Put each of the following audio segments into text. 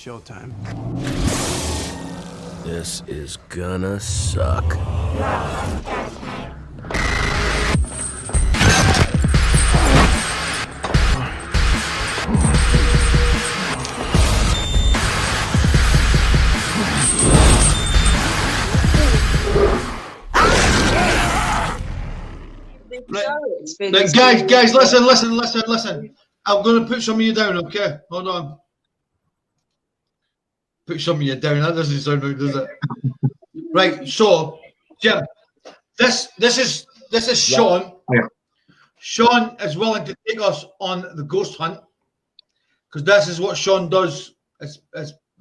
showtime. This is gonna suck. Right, guys, listen. I'm going to put some of you down, okay? Hold on. Put some of you down. That doesn't sound right, does it? Right. So, Jim, this is Sean. Yeah. Sean is willing to take us on the ghost hunt because this is what Sean does as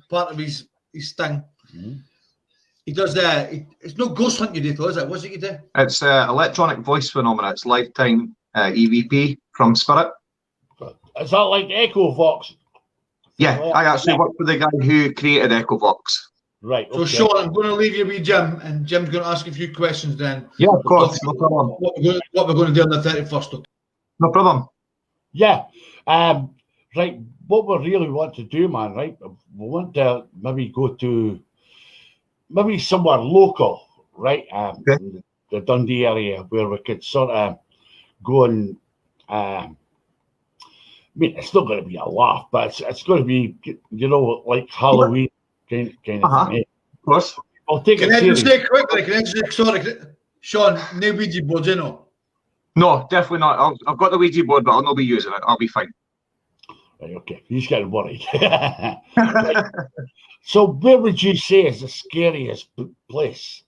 part of his thing. Mm-hmm. He does that. It's no ghost hunt you do, though, is it? What's it you do? It's electronic voice phenomena. It's lifetime EVP from Spirit. Is that like Echo Vox? Yeah, I actually worked with the guy who created Echo Vox. Right. Okay. So, Sean, I'm going to leave you with Jim, and Jim's going to ask a few questions then. Yeah, of course. No problem. What we're going to do on the 31st. Okay? No problem. Yeah. Right. What we really want to do, man, right? We want to maybe go to somewhere local, right? Okay. The Dundee area where we could sort of go and I mean, it's not going to be a laugh, but it's going to be, like Halloween kind of thing. Eh? Of course. I'll take it serious. Can I just say quickly, sorry, Sean, no Ouija boards, you know? No, definitely not. I've got the Ouija board, but I'll not be using it. I'll be fine. Right, okay, he's getting worried. Right. So where would you say is the scariest place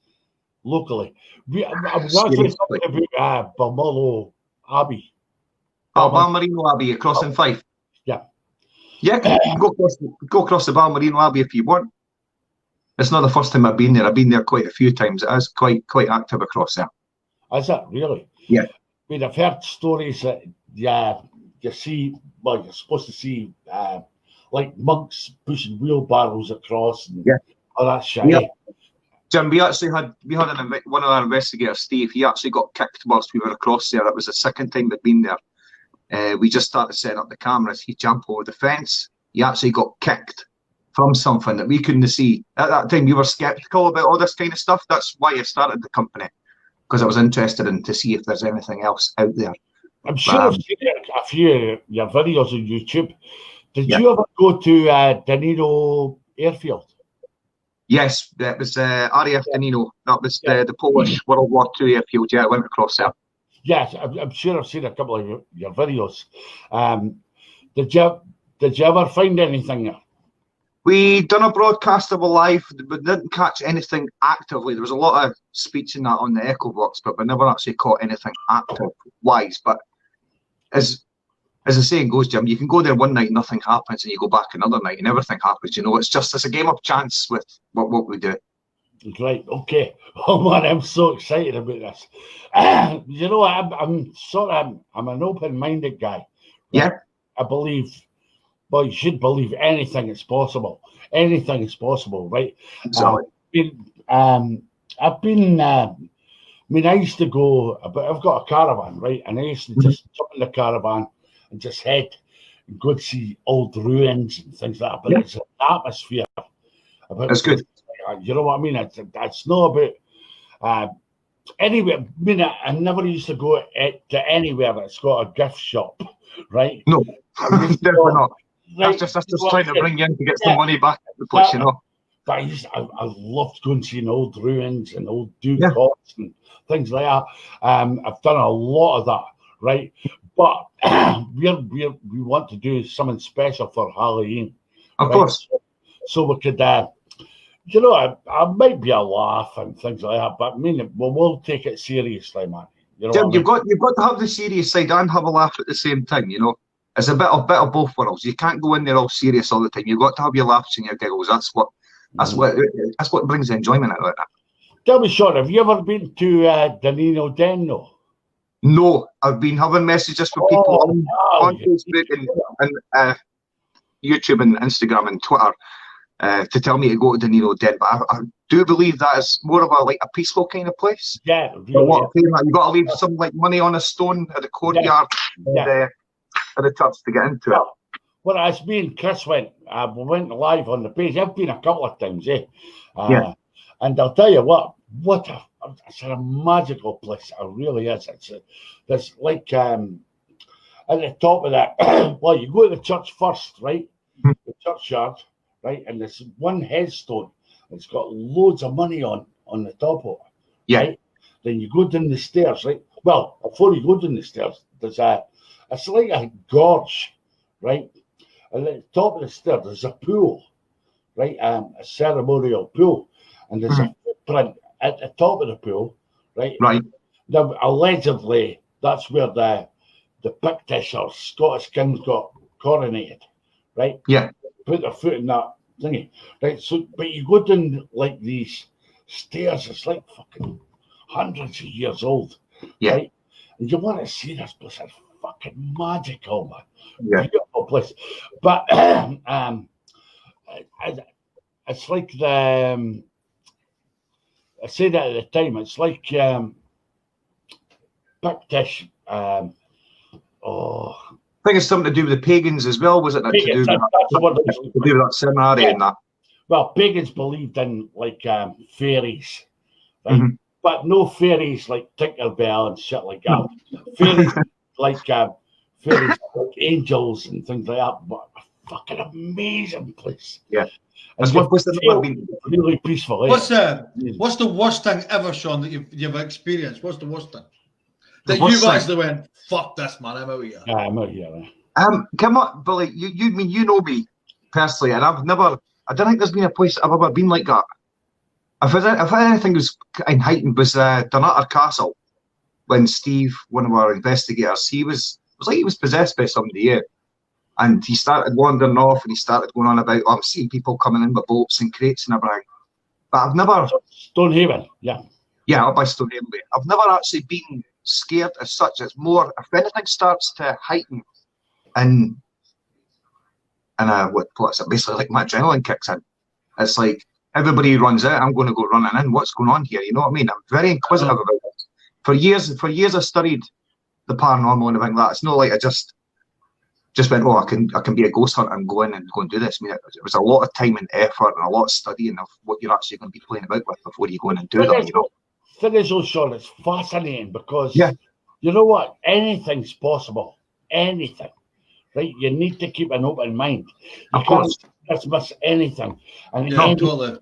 locally? I was actually talking about Balmerino Abbey. Balmerino Abbey across in Fife. Yeah. Yeah, go across the Balmerino Abbey if you want. It's not the first time I've been there. I've been there quite a few times. It is quite active across there. Is it really? Yeah. I mean, I've heard stories that you see, well, you're supposed to see like monks pushing wheelbarrows across and all that shit. Yeah. Jim, we had one of our investigators, Steve. He actually got kicked whilst we were across there. It was the second time we'd been there. We just started setting up the cameras. He jumped over the fence. He actually got kicked from something that we couldn't see. At that time, we were skeptical about all this kind of stuff. That's why I started the company, because I was interested to see if there's anything else out there. I'm sure I've seen a few of your videos on YouTube. Did you ever go to Danilo Airfield? Yes, that was RAF Danilo. That was the Polish World War II airfield. Yeah, I went across there. Yes, I'm sure I've seen a couple of your videos. Did you ever find anything there? We done a broadcast of a live, but didn't catch anything actively. There was a lot of speech in that on the Echo Box, but we never actually caught anything active-wise. But as the saying goes, Jim, you can go there one night, nothing happens, and you go back another night and everything happens. It's a game of chance with what we do. Right, okay. Oh man, I'm so excited about this. I'm an open-minded guy. Right? Yeah. I believe, well, you should believe anything is possible. Anything is possible, right? Exactly. I used to go, but I've got a caravan, right? And I used to just jump in the caravan and just head and go to see old ruins and things like that. But it's an atmosphere. That's good. You know what I mean? It's not about anywhere. I mean, I never used to go to anywhere that's got a gift shop, right? No, definitely not. Right? That's just trying to bring you in to get some money back at the place, But I loved going to see old ruins and old ducats and things like that. I've done a lot of that, right? But we want to do something special for Halloween. Of course. So we could, I might be a laugh and things like that, but I mean, we'll take it seriously, man. Jim, you've got to have the serious side and have a laugh at the same time. It's a bit of both worlds. You can't go in there all serious all the time. You've got to have your laughs and your giggles. That's what brings the enjoyment out of it. Tell me, Sean, have you ever been to Danilo Den? No, I've been having messages from people on Facebook and YouTube and Instagram and Twitter to tell me to go to Danilo Den, but I do believe that is more of a peaceful kind of place. Yeah, really, you've got to leave some money on a stone at the courtyard at the church to get into it. Well, as me and Chris went, we went live on the page. I've been a couple of times, Yeah. And I'll tell you it's a magical place. It really is. There's like at the top of that. Well, you go to the church first, right? The churchyard, right? And there's one headstone. It's got loads of money on the top of it. Yeah. Right? Then you go down the stairs, right? Well, before you go down the stairs, it's like a gorge, right? And at the top of the stairs, there's a pool, right? A ceremonial pool. And there's a footprint at the top of the pool, right? Right. Now, allegedly, that's where the Pictish or Scottish kings got coronated, right? Yeah. Put their foot in that thingy, right? So, but you go down like these stairs, it's like fucking hundreds of years old, Yeah. right? And you want to see this place, it's fucking magical, man. Yeah. Beautiful place. But it's like I said that at the time, it's like Pictish. I think it's something to do with the pagans as well, was it? Not Pagans, to do with that seminary and that. Well, pagans believed in like fairies, right? But no fairies like Tinkerbell and shit like that. Fairies like angels and things like that. But a fucking amazing place. Yeah. That's one place that I've been. Really peaceful. What's the worst thing ever, Sean, that you've experienced? What's the worst thing that you've actually went, fuck this, man, I'm out here? Yeah, I'm out here. Man. Come on, Billy. You know me personally, and I don't think there's been a place I've ever been like that. If anything was in heightened was Dundee Castle, when Steve, one of our investigators, it was like he was possessed by somebody, yeah. And he started wandering off and he started going on about, I'm seeing people coming in with boats and crates and everything. But I've never... Stonehaven, yeah. Yeah, up by Stonehaven. I've never actually been scared as such. It's more, if anything starts to heighten and what's it, basically like my adrenaline kicks in. It's like, everybody runs out, I'm going to go running in. What's going on here? You know what I mean? I'm very inquisitive about it. For years I studied the paranormal and everything like that. It's not like I just went, I can be a ghost hunter and go in and go and do this. I mean, it was a lot of time and effort and a lot of studying of what you're actually going to be playing about with before you go in and do that, you know. Thing is, Sean, it's fascinating because you know what? Anything's possible. Anything. Right? You need to keep an open mind. You can't dismiss anything. And totally.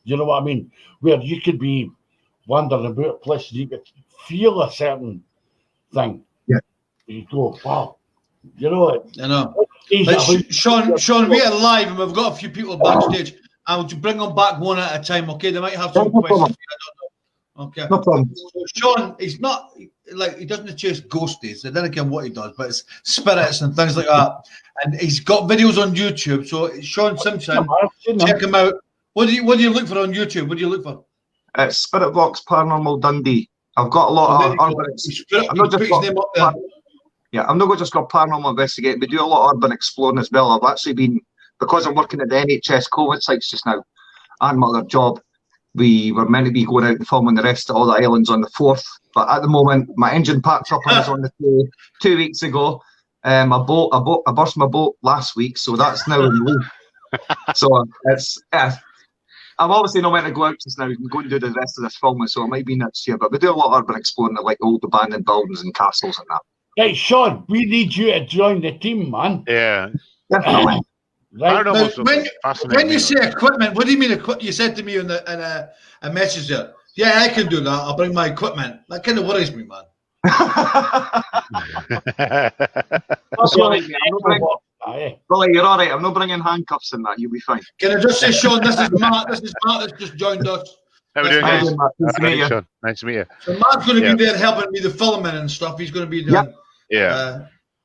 You know what I mean? Where you could be wandering about places, you could feel a certain thing. Yeah. You go, wow. You know it. I know. Sean, we are live and we've got a few people backstage. I'll bring them back one at a time, okay? They might have some questions. I don't know. Okay. No problem. So Sean, he's not like he doesn't chase ghosties. I don't care what he does, but it's spirits and things like that. And he's got videos on YouTube. So Sean Simpson, check him out. What do you look for on YouTube? What do you look for? It's Spirit Box Paranormal Dundee. I've got a lot of urban. I'm not just got paranormal investigating. We do a lot of urban exploring as well. I've actually been, because I'm working at the NHS COVID sites just now, and my other job, we were meant to be going out and filming the rest of all the islands on the 4th. But at the moment, my engine packed up and was on the 2 weeks ago. I burst my boat last week, so that's now in loop. So it's I'm obviously not meant to go out just now and go and do the rest of this filming, so it might be next year. But we do a lot of urban exploring at like old abandoned buildings and castles and that. Hey, Sean, we need you to join the team, man. Yeah. Definitely. Right. Now, when you say equipment, what do you mean equipment? You said to me in a message there, yeah, I can do that. I'll bring my equipment. That kind of worries me, man. Well, you're all right. I'm not bringing handcuffs in that. You'll be fine. Can I just say, Sean, this is Matt. This is Matt that's just joined us. How are we doing, guys? Nice to meet you. Nice to meet you. So Matt's going to be there helping me the filming and stuff. He's going to be doing.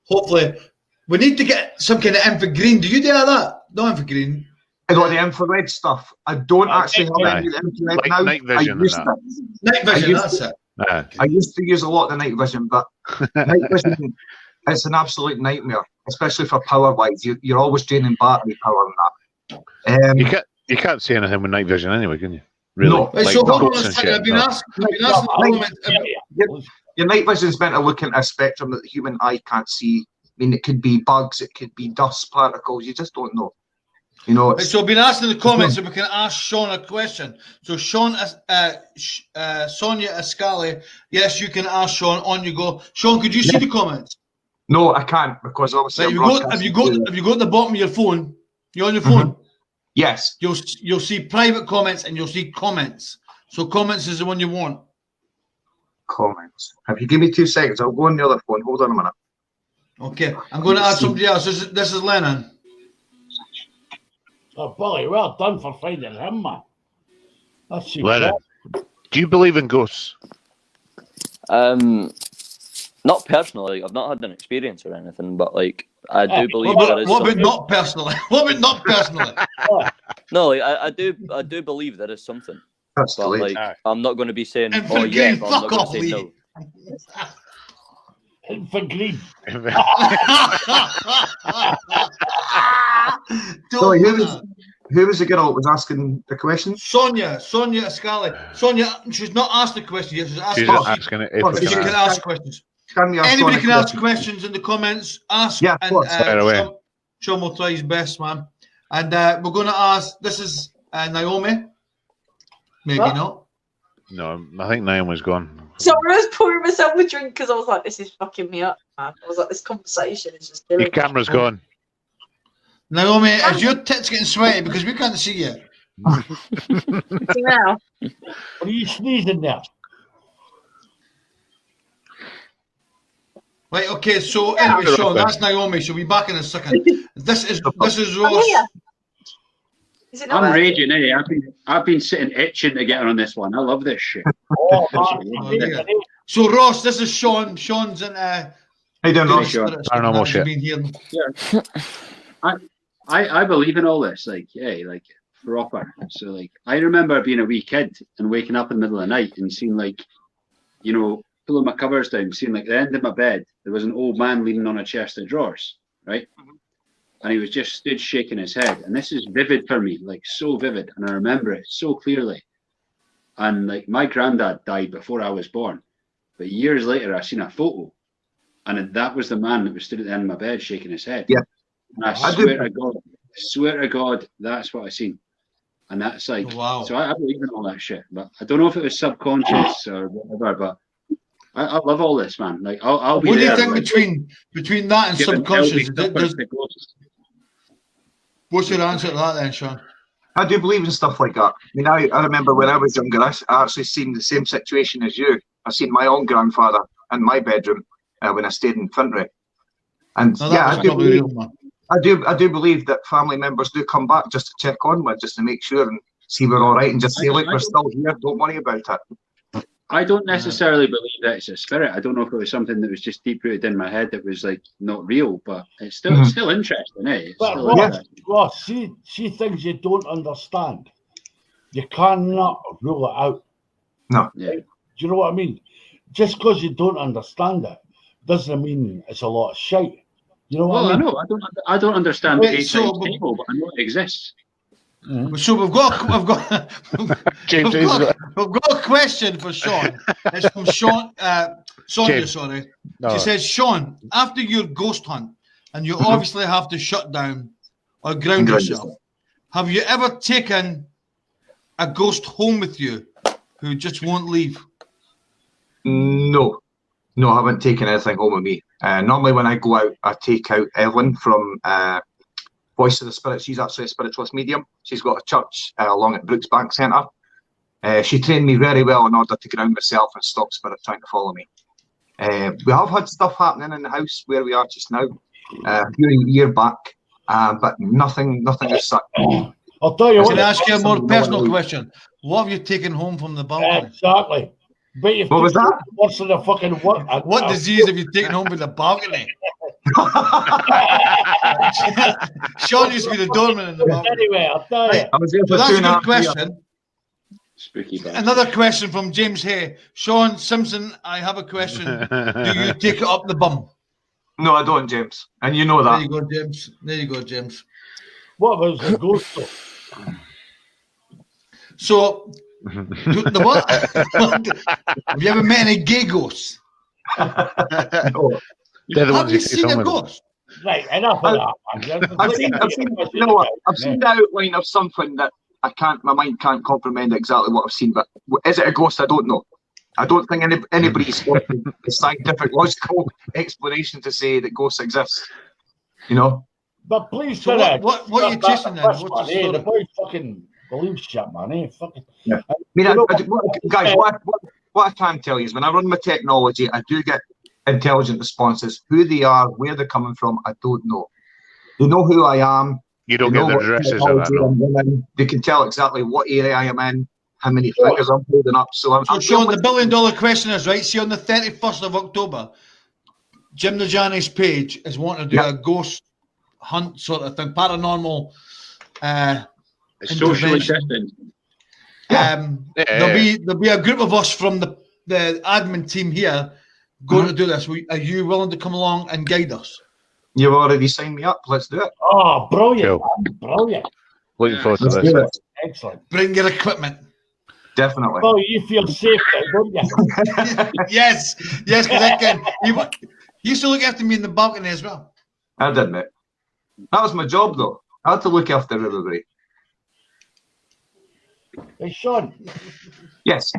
Hopefully, we need to get some kind of infrared green. Do you do that? No infrared green. I got the infrared stuff. I don't actually have any infrared now. Night vision. Night vision. That's it. I used to use a lot of the night vision, but night vision, it's an absolute nightmare, especially for power wise. You're always draining battery power and that. You can't see anything with night vision anyway, can you? Really? No. Like so hold on a second. I've been asking your night vision is meant to look into a spectrum that the human eye can't see mean, it could be bugs, it could be dust particles. You just don't know. You know. So I've been asked in the comments if we can ask Sean a question. So Sean, Sonia Ascali, yes, you can ask Sean. On you go. Sean, could you see the comments? No, I can't, because obviously Right, have you got at the bottom of your phone? You're on your phone. Yes. You'll see private comments and you'll see comments. So comments is the one you want. Comments. If you give me 2 seconds, I'll go on the other phone. Hold on a minute. Okay, I'm going to add somebody else. This is Lennon. Oh, Billy, well done for finding him, man. That's superb. Lennon, do you believe in ghosts? Not personally. I've not had an experience or anything, but like I do believe What there is. about not personally? What about not personally? No, like, I do believe there is something. That's But delayed. like, I'm not going to be saying, And oh for yeah, green, but I'm not fuck going off, to say Lee. no. And for green. Sorry, who was the girl that was asking the question? Sonia Ascali. Sonia, she's not asked the question yet. She's She's asking just asking it if Well, we if she can can ask. ask questions. Can we ask Anybody Sonia can a ask question? questions in the comments. Ask, Yeah, of and course. Fire away. Sean will try his best, man. And we're going to ask. This is Naomi. Maybe What? not. No, I think Naomi's gone. So I was pouring myself a drink because I was like, this is fucking me up, man. I was like, this conversation is just killing Your camera's gone. Naomi, is your tits getting sweaty because we can't see you? me now. What are you sneezing there? Right. Okay. So anyway, Sean, that's Naomi. She'll be back in a second. This is I'm Ross. here. Is it not I'm working? raging, eh? I've been sitting itching to get on this one. I love this shit. Oh, Oh, yeah. So Ross, this is Sean. Sean's in How you doing, Good Ross? Sean. Spirits. Paranormal As you've shit. been hearing. I believe in all this, like, yeah, like proper. So like I remember being a wee kid and waking up in the middle of the night and seeing like, you know, pulling my covers down, seeing like the end of my bed, there was an old man leaning on a chest of drawers, right? And he was just stood shaking his head. And this is vivid for me, like so vivid. And I remember it so clearly. And like my granddad died before I was born. But years later, I seen a photo. And that was the man that was stood at the end of my bed shaking his head. Yeah. And I swear to God, that's what I seen. And that's like, Wow. so I believe in all that shit. But I don't know if it was subconscious or whatever, but I love all this, man. Like, I'll be What do you there, think like, between that and giving subconscious? healthy suppers to ghosts. What's your answer to that then, Sean? I do believe in stuff like that. I mean, I remember when I was younger, I actually seen the same situation as you. I seen my own grandfather in my bedroom when I stayed in Fintry. And No, yeah, that was probably real, man. I do believe that family members do come back just to check on me, just to make sure and see we're all right, and just say, look, we're still here. Don't worry about it. I don't necessarily believe that it's a spirit. I don't know if it was something that was just deep rooted in my head that was like not real, but it's still it's still interesting, eh? It's But still Ross, interesting. Ross, see things you don't understand. You cannot rule it out. No. Yeah. Do you know what I mean? Just because you don't understand it doesn't mean it's a lot of shite. You know what Well, I I mean? know. I don't understand Wait, the so- table, but I know it exists. So we've got James, we've got a question for Sean. It's from Sean Sonia, James. sorry. No. She says, Sean, after your ghost hunt, and you obviously have to shut down or ground yourself, have you ever taken a ghost home with you who just won't leave? No, I haven't taken anything home with me. Normally when I go out, I take out Evelyn from Voice of the Spirit. She's actually a spiritualist medium. She's got a church along at Brooks Bank Centre. She trained me very well in order to ground myself and stop spirit trying to follow me. We have had stuff happening in the house where we are just now, a year back, but nothing is such. I'll tell you Can I what. ask you a more personal question? What have you taken home from the balcony? Exactly. But you've What was that? What's in the fucking work? What disease have you taken home from the balcony? Sean used to be the doorman in the balcony. Anyway, I'll tell you. Right. I was there So for that's a 2.5 good years. question. Spooky bastard. Another question from James Hay. Sean Simpson, I have a question. Do you take it up the bum? No, I don't, James. And you know There that. you go, James. There you go, James. What was the ghost though? So, the what? Have you ever met any gay ghosts? No. They're the Have ones you who seen a with. ghost? Right, enough of that. Man. I've seen the outline of something that my mind can't comprehend exactly what I've seen, but is it a ghost? I don't know. I don't think anybody's got a scientific, logical explanation to say that ghosts exist. You know? But please, So what are you chasing then? What's the story? The boy fucking believes shit, man. Fucking. Yeah. I mean, guys, what I can tell you is when I run my technology, I do get intelligent responses. Who they are, where they're coming from, I don't know. They know who I am. You don't get their addresses or that, no? They can tell exactly what area I am in, how many fingers I'm holding up. So Sean, the $1 billion question is, right, see on the 31st of October, Jim the Janny's page is wanting to do a ghost hunt sort of thing, paranormal Socially distant. There'll be a group of us from the admin team here going to do this. Are you willing to come along and guide us? You've already signed me up. Let's do it. Oh, brilliant. Cool. Brilliant. Looking forward to Let's this. do it. Excellent. Bring your equipment. Definitely. Oh, you feel safe there, don't you? Yes, because I can. He used to look after me in the balcony as well. I did, mate. That was my job, though. I had to look after everybody. Hey, Sean. Yes.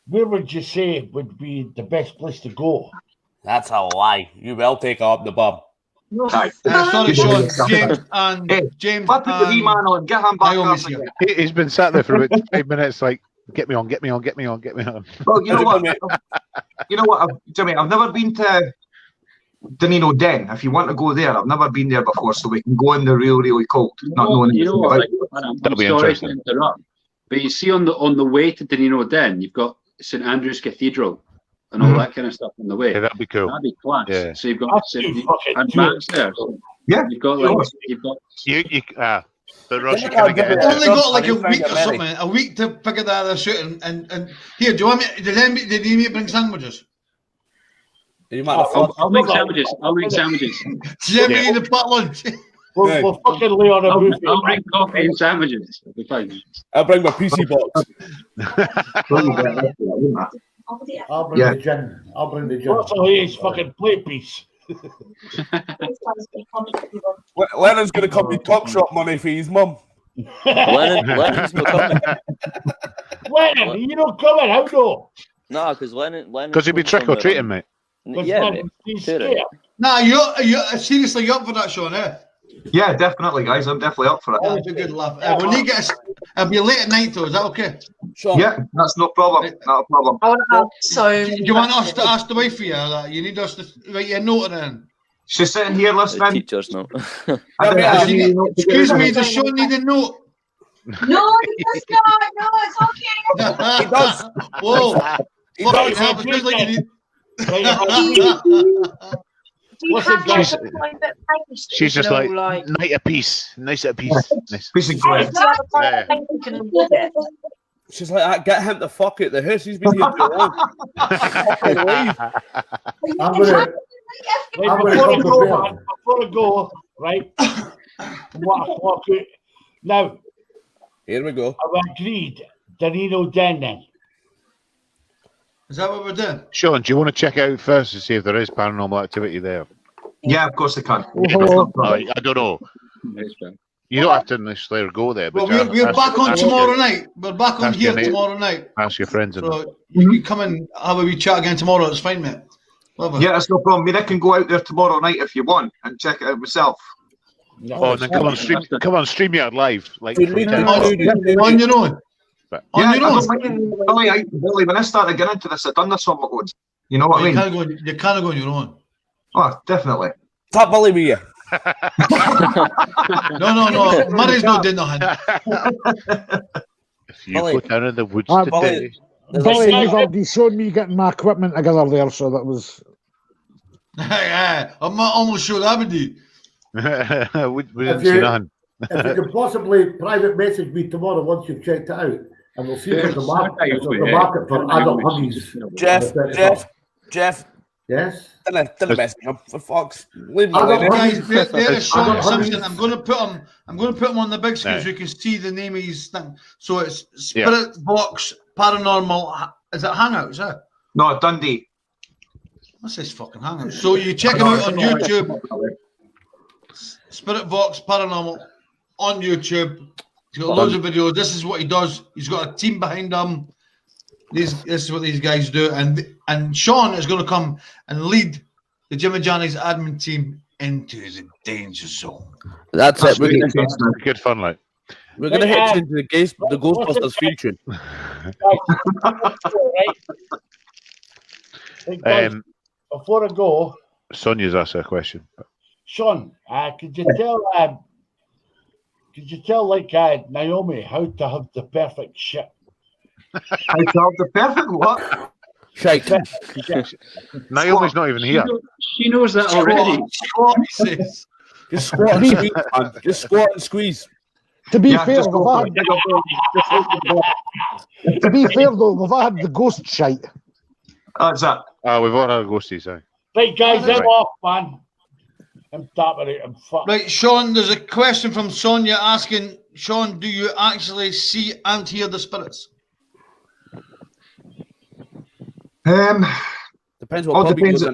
Where would you say would be the best place to go? That's a lie. You will take her up the bum. Aye. Sorry, Sean. James What put the wee man on? Get him back Naomi's up here. again. He's been sat there for about 5 minutes, like, get me on. Well, you know what, Jimmy, I've never been to Dundee Den. If you want to go there, I've never been there before, so we can go in the really cold, not knowing You know anything what? about it. That'll be sorry to interesting. interrupt, but you see on the way to Dundee Den, you've got St Andrew's Cathedral and all that kind of stuff on the way. Yeah, that'd be cool. That'd be class. Yeah. So you've got That's Matt's there. Yeah. You've got the Russian kind of get I've only got like a Honey, week or find it, something. A week to figure that out. And here, do you want me? Did you need me to bring sandwiches? You might have I'll make sandwiches. Jimmy the butler. We'll fucking lay on a I'll buffet. bring coffee and sandwiches. It'll be fine. I'll bring my PC box. I'll bring the gin. What's all his fucking play piece? Lennon's going to come with top shop money for his mum. Lennon's not coming. Lennon, you not coming? How no? No, because Lennon. Because he'd be trick or treating, mate. Yeah, mate. He's Sure. scared. Nah, you're seriously up for that, Sean, eh? Yeah, definitely, guys. I'm definitely up for it. That's a good laugh. When you get it'll be late at night, though. Is that okay? Sean. Yeah, that's no problem. Not a problem. I want to have so. Do you want us to ask the wife for you? Or that? You need us to write you a note in. She's sitting here The listening. teacher's note. Excuse me, does Sean need a note? No, he does not. No, it's okay. He does. Whoa. He Fucking does. hell, it feels like you need. Do you Listen, have guys, like a private pastry? She's just You know, like, night a piece. Nice at a piece. Nice. Piece of Do you bread. have a private pastry you can afford it? She's like, get him the fuck out the house. He's been here too long. Fucking leave. I'm gonna- Before I go, right? What a fuck it. Now, Here we go. I've agreed. Danilo Den then. Is that what we're doing? Sean, do you want to check out first to see if there is paranormal activity there? Yeah, of course I can. I don't know. You don't have to necessarily go there. But Well, we're back on ask tomorrow your- night. We're back on ask here your neighbour. tomorrow night. Ask your friends. And So you can come and have a wee chat again tomorrow. It's fine, mate. Love it. Yeah, that's no problem. I mean, I can go out there tomorrow night if you want and check it out myself. oh, and then come on StreamYard live. Like, Did we from do- 10 o'clock. On your own. But- On Yeah, your I own. don't mind. Billy, when I started getting into this, I've done this on my own. You know what I You mean? can't go on your own. Oh, definitely. Stop bullying me. You. No. Murray's not doing nothing. If you Bully. go down in the woods Ah, today, Billy, you've already shown me getting my equipment together there, so that was. I'm not almost sure that would do. we didn't you- see nothing. If you can possibly private message me tomorrow once you've checked it out, and we'll see if there's a market for adult huggies. Jeff, Yes? didn't message him for fucks. Leave me Adult alone. Guys, there is Sean Adult Simpson. I'm going to put him on the big screen so you can see the name of his thing. So it's Spirit Box Paranormal. Is it Hangouts? No, Dundee. What's this fucking hangout? So you check him out on YouTube. Spirit Box Paranormal on YouTube. He's got loads of videos. This is what he does. He's got a team behind him. This is what these guys do. And Sean is going to come and lead the Jim and Janny's admin team into the danger zone. That's it. Good fun, like. We're going to hit into the Ghostbusters future. Before I go, Sonia's asked a question. Sean, could you tell like Naomi how to have the perfect shit? How to have the perfect what? Shite. Naomi's not even here. She knows that already. Just squat and squeeze, man. Just squat and squeeze. To be fair, though, we've had the ghost shite. That's it. We've all had ghosties, aye. Right, guys, I'm off, man. I'm tapping it. I'm fucked. Right, Sean, there's a question from Sonia asking, Sean, do you actually see and hear the spirits? Depends what club you go into.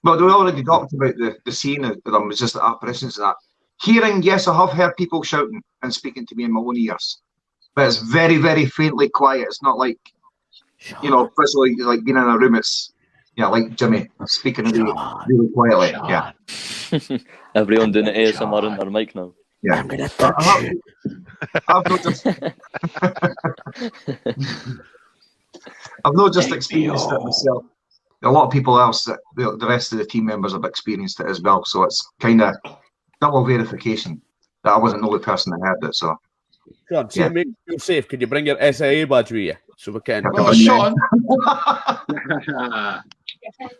Well, we already talked about the scene of them, was just the apparitions and that. Hearing, yes, I have heard people shouting and speaking to me in my own ears, but it's very, very faintly quiet. It's not like, visually, like being in a room. It's, like Jimmy speaking really quietly. Yeah. Everyone doing it ASMR on their mic now. Yeah. I'm gonna touch you. I've not just experienced it myself. A lot of people else, the rest of the team members have experienced it as well. So it's kind of double verification that I wasn't the only person that heard it. So, Sean, to make you feel safe, can you bring your SIA badge with you so we can? Oh, Sean.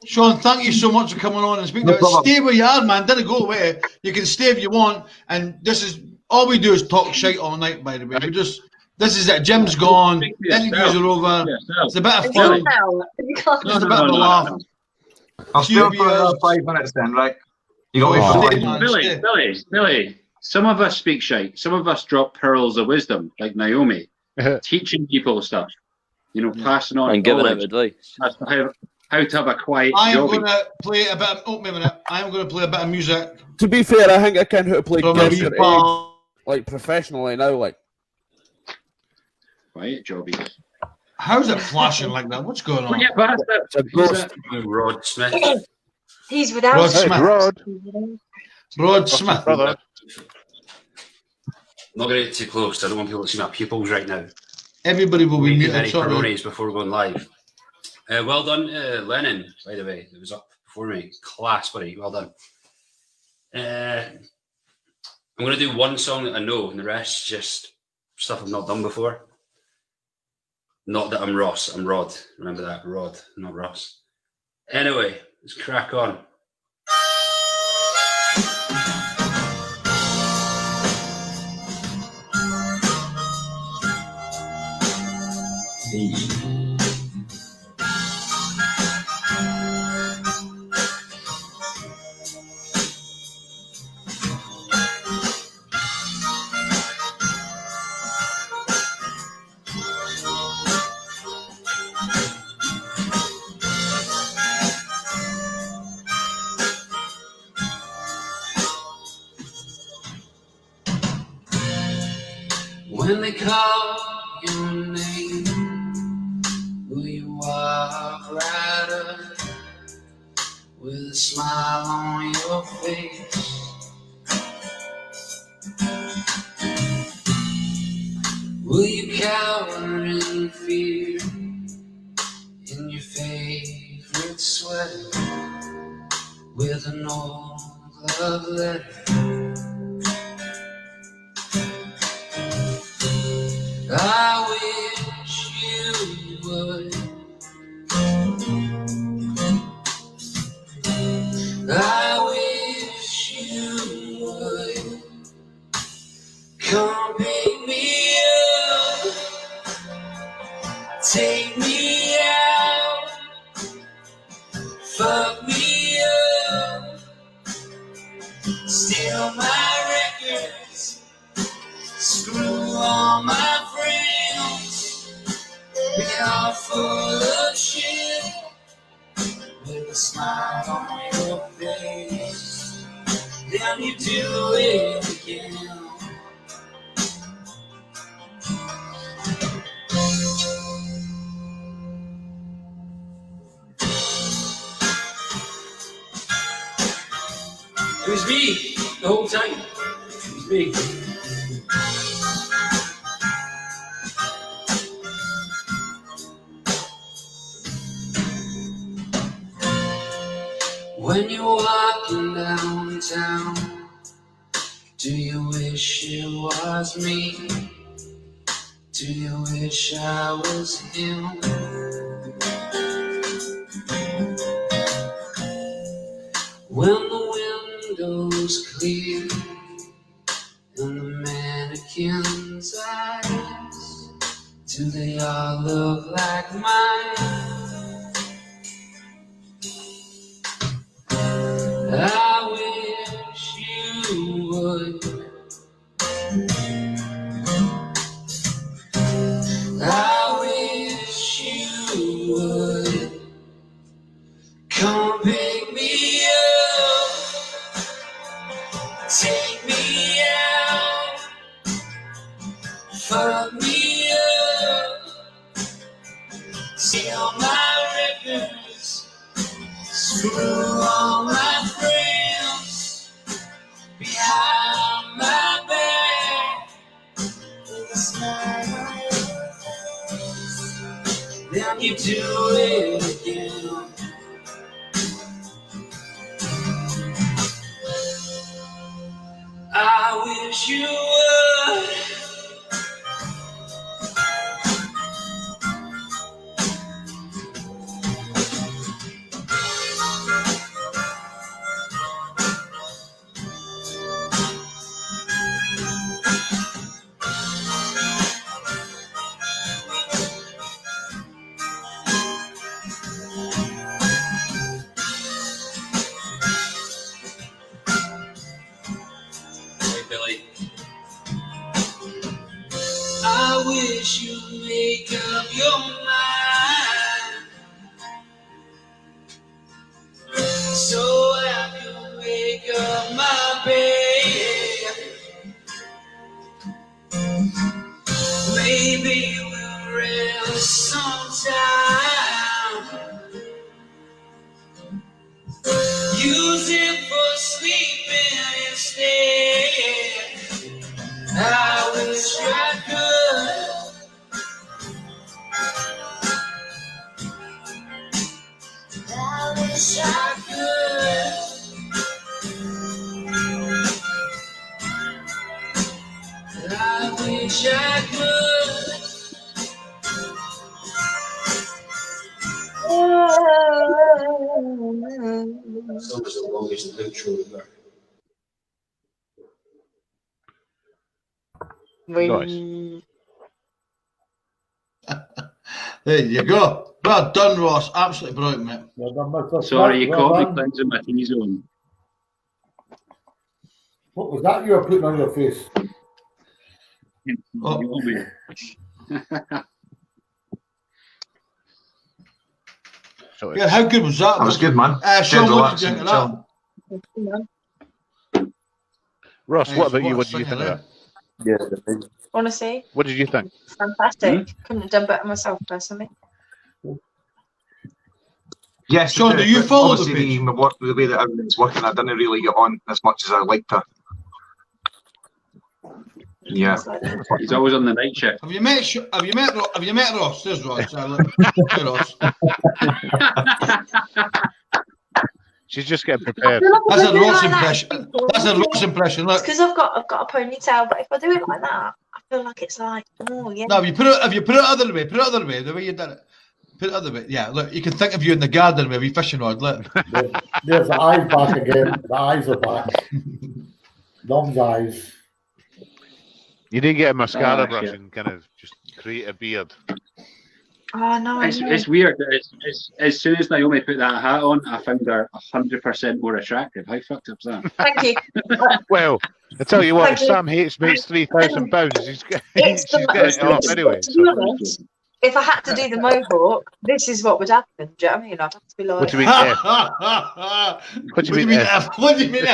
Sean, thank you so much for coming on and speaking to us. Stay where you are, man. Didn't go away. You can stay if you want. And this is all we do is talk shite all night, by the way. This is it. Jim's gone. Interviews are over. It's a bit of fun. It's a bit of a laugh. I'll still for another 5 minutes then, right? You got Billy. Some of us speak shite. Some of us drop pearls of wisdom, like Naomi, teaching people stuff. Passing on and giving out advice. As to how to have a quiet I am job. going to play a bit of. Oh, wait a minute. I am going to play a bit of music. To be fair, I think I can how to play From Guess a Your wee pal. Age, like professionally now, like. Quiet jobby. How's it flashing like that? What's going on? It's a ghost. Rod Smith. He's without Rod Smith. Rod Smith. Brother. Not going to get too close. I don't want people to see my pupils right now. Everybody will be Making muted. any Sorry. Peronis before going live. Well done, Lennon, by the way. It was up before me. Class, buddy. Well done. I'm going to do one song that I know, and the rest just stuff I've not done before. Not that I'm Ross, I'm Rod. Remember that, Rod, not Ross. Anyway, let's crack on. When they call your name, will you walk right up with a smile on your face? Will you cower in fear in your favorite sweater with an old love letter? I wish you would. I wish you would. Come pick me up. Take me out. Fuck me up. Steal my records. Screw all my friends. Be all full of shit with a a smile on your face, then you do it again. It was me the whole time. It was me. When you're walking downtown, do you wish it was me? Do you wish I was him? When the window's clear and the mannequin's eyes, do they all look like mine? I wish you would. I wish you would. Come pick me up, take me out, fuck me up, steal my records, screw all my friends behind my back, with a smile on your face, then you do it again. I wish you would. I wish you'd make up your mind, so I can make up my bed. Maybe we'll rest sometime, use it for sleeping instead. I wish I could. I wish I could. I wish I could. That's almost the longest outro ever. Nice. There you go. Well done, Ross. Absolutely brilliant, mate. Well done, Mr. Sorry, you Smith, caught well me done. cleansing my T-zone. What was that you were putting on your face? Oh. So Yeah, how good was that? That was good, man. Sean, Dead what did you think relaxing, of that? Ross, Hey, what about what you? a What did you singer, think of that? Yeah. Honestly, What did you think? fantastic. Couldn't have done better myself, personally. Yes, Sean, it do did, you but follow the obviously page? the way that everything's working, I didn't really get on as much as I liked to. Yeah. He's always on the night shift. Have you met Ross? There's Ross. Hey, Ross. She's just getting prepared. That's a Ross impression. That's a Ross impression. Look. It's because I've got a ponytail, but if I do it like that, I feel like it's like, oh yeah. No, if you put it other way, the way you did it. Put it other way. Yeah, look, you can think of you in the garden with a wee fishing rod. Look. There's the eyes back again. The eyes are back. Dom's eyes. You didn't get a mascara Oh, brush shit. and kind of just create a beard. Oh no, I know. It's weird. It's, as soon as Naomi put that hat on, I found her 100% more attractive. How fucked up is that? Thank you. Well, I tell you what, Thank if you. Sam hates me, it's £3,000. She's It's getting it off anyway. to be honest, if I had to do the mohawk, this is what would happen. Do you know what I mean? I'd have to be like. What do you mean? What do you mean? What do you mean?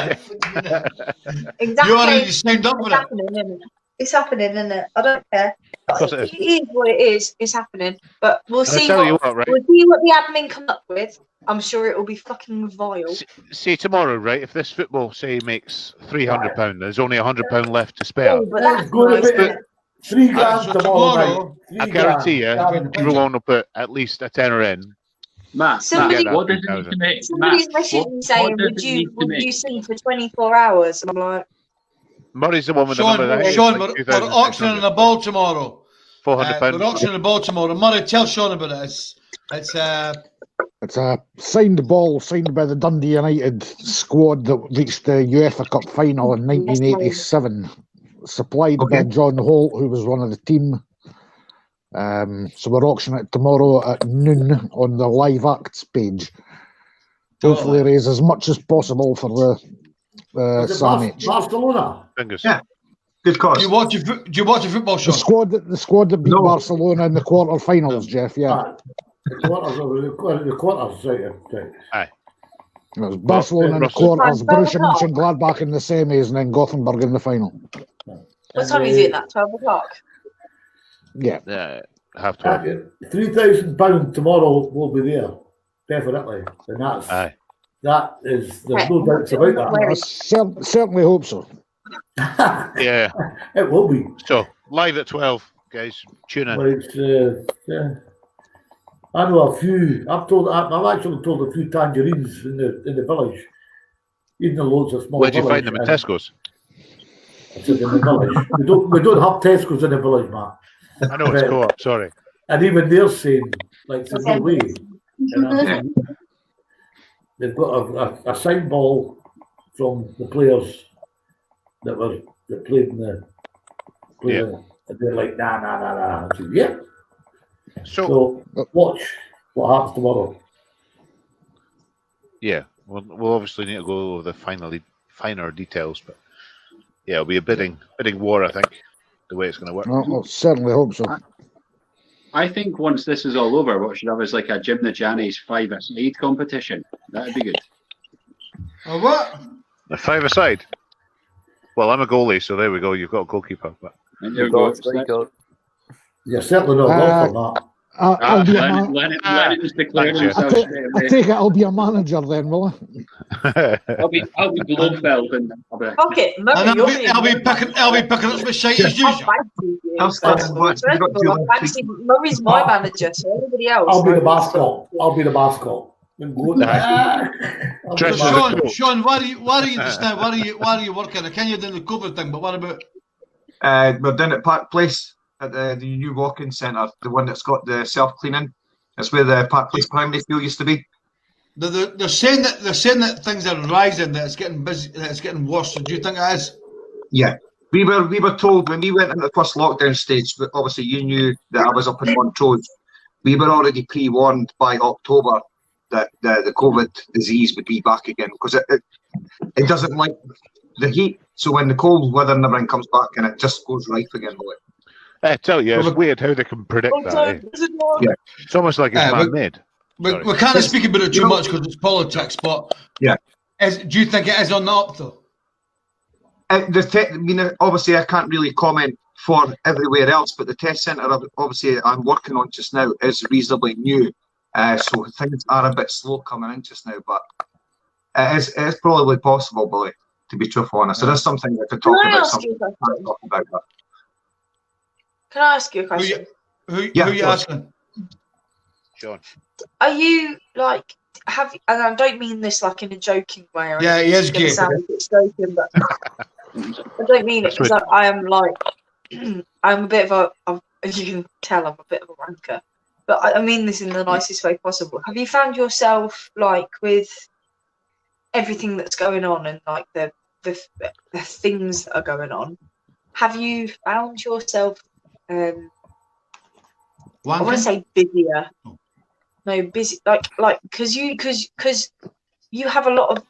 Exactly. You already signed up for it. It's happening, isn't it? I don't care. Of course it is. It is what it is. It's happening. But we'll And I see tell you what, what, right? we'll see what the admin come up with. I'm sure it will be fucking vile. See tomorrow, right? If this football say makes £300, there's only £100 left to spare. Oh, but that's Good nice, bit. isn't it? 3 grand So tomorrow night. I guarantee you, everyone will put at least a tenner in. Matt, Somebody- what does it need to make? Somebody's Matt, messaging me saying, does would it need to you make? sing for 24 hours? And I'm like, Murray's the one with the Sean, number. That Sean, is like we're 2,600. auctioning a ball tomorrow. £400. We're auctioning a ball tomorrow. Murray, tell Sean about it. It's It's a signed ball signed by the Dundee United squad that reached the UEFA Cup final in 1987. Supplied by John Holt, who was one of the team. So we're auctioning it tomorrow at noon on the Live Acts page. Hopefully raise as much as possible for the Sandwich. Barcelona. Fingers. Yeah, good cause. Do you watch a football show? The squad that beat Barcelona in the quarter-finals, Jeff. Yeah. The quarters, right. Aye. It was Barcelona in the quarters, Borussia Mönchengladbach in the semis, and then Gothenburg in the final. what time are you doing that? 12 o'clock? Yeah. Yeah. Half 12. £3,000 tomorrow will be there, definitely, and Aye. that is there's no doubts about that. I certainly hope so. Yeah. It will be. So live at 12, guys. Tune in. But it's, yeah. I know a few. I've actually told a few tangerines in the village, even the loads of small. Where'd you find them in Tesco's? I said in the village. We don't have Tesco's in the village, Matt. I know it's Co-op. Sorry. And even they're saying like there's no way. And they've got a sign ball from the players that played in the. And they're like, nah. I said, yeah. So watch what happens tomorrow. Yeah, we'll obviously need to go over the finer details, but yeah, it'll be a bidding war, I think, the way it's going to work. I certainly hope so. I think once this is all over, what we should have is like a Jim the Janny's 5-a-side competition. That'd be good. A what? A 5-a-side. Well, I'm a goalie, so there we go. You've got a goalkeeper. But You're certainly not wrong for that. I'll be a Lennon's declaring himself I straight away. take it I'll be a manager then, will I? I'll be Blofeld and Fuck it, Murray, I'll be picking up some shit as usual. Murray's my manager, so everybody else. I'll be the mascot. Sean, where are you just now? Where are you working? I can you do the COVID thing, but what about? We're down at Park Place at the new walk-in centre, the one that's got the self-cleaning. That's where the Park Place primary school used to be. They're saying that things are rising, that it's getting busy, that it's getting worse. So do you think it is? Yeah, we were told when we went into the first lockdown stage. But obviously, you knew that I was up in Montrose. We were already pre-warned by October that the COVID disease would be back again because it doesn't like the heat. So when the cold weather and everything comes back, and it just goes rife again. I tell you, it's weird how they can predict that. Yeah. It's almost like it's man-made. We can't speak about it too much because it's politics, but yeah. Do you think it is on the up though? Obviously, I can't really comment for everywhere else, but the test centre, obviously, I'm working on just now is reasonably new, so things are a bit slow coming in just now. But it is probably possible, Billy, to be truthful honest. There is something I could talk about. Something I can't talk about that. Can I ask you a question? Who are you asking? Sean. Are you like and I don't mean this like in a joking way. Yeah, he is gay. Sound a bit joking, but I don't mean it because I am like I'm a bit of as you can tell, I'm a bit of a wanker. But I mean this in the nicest way possible. Have you found yourself like with everything that's going on and like the things that are going on? Have you found yourself? I want to say busier. No, busy like because you have a lot of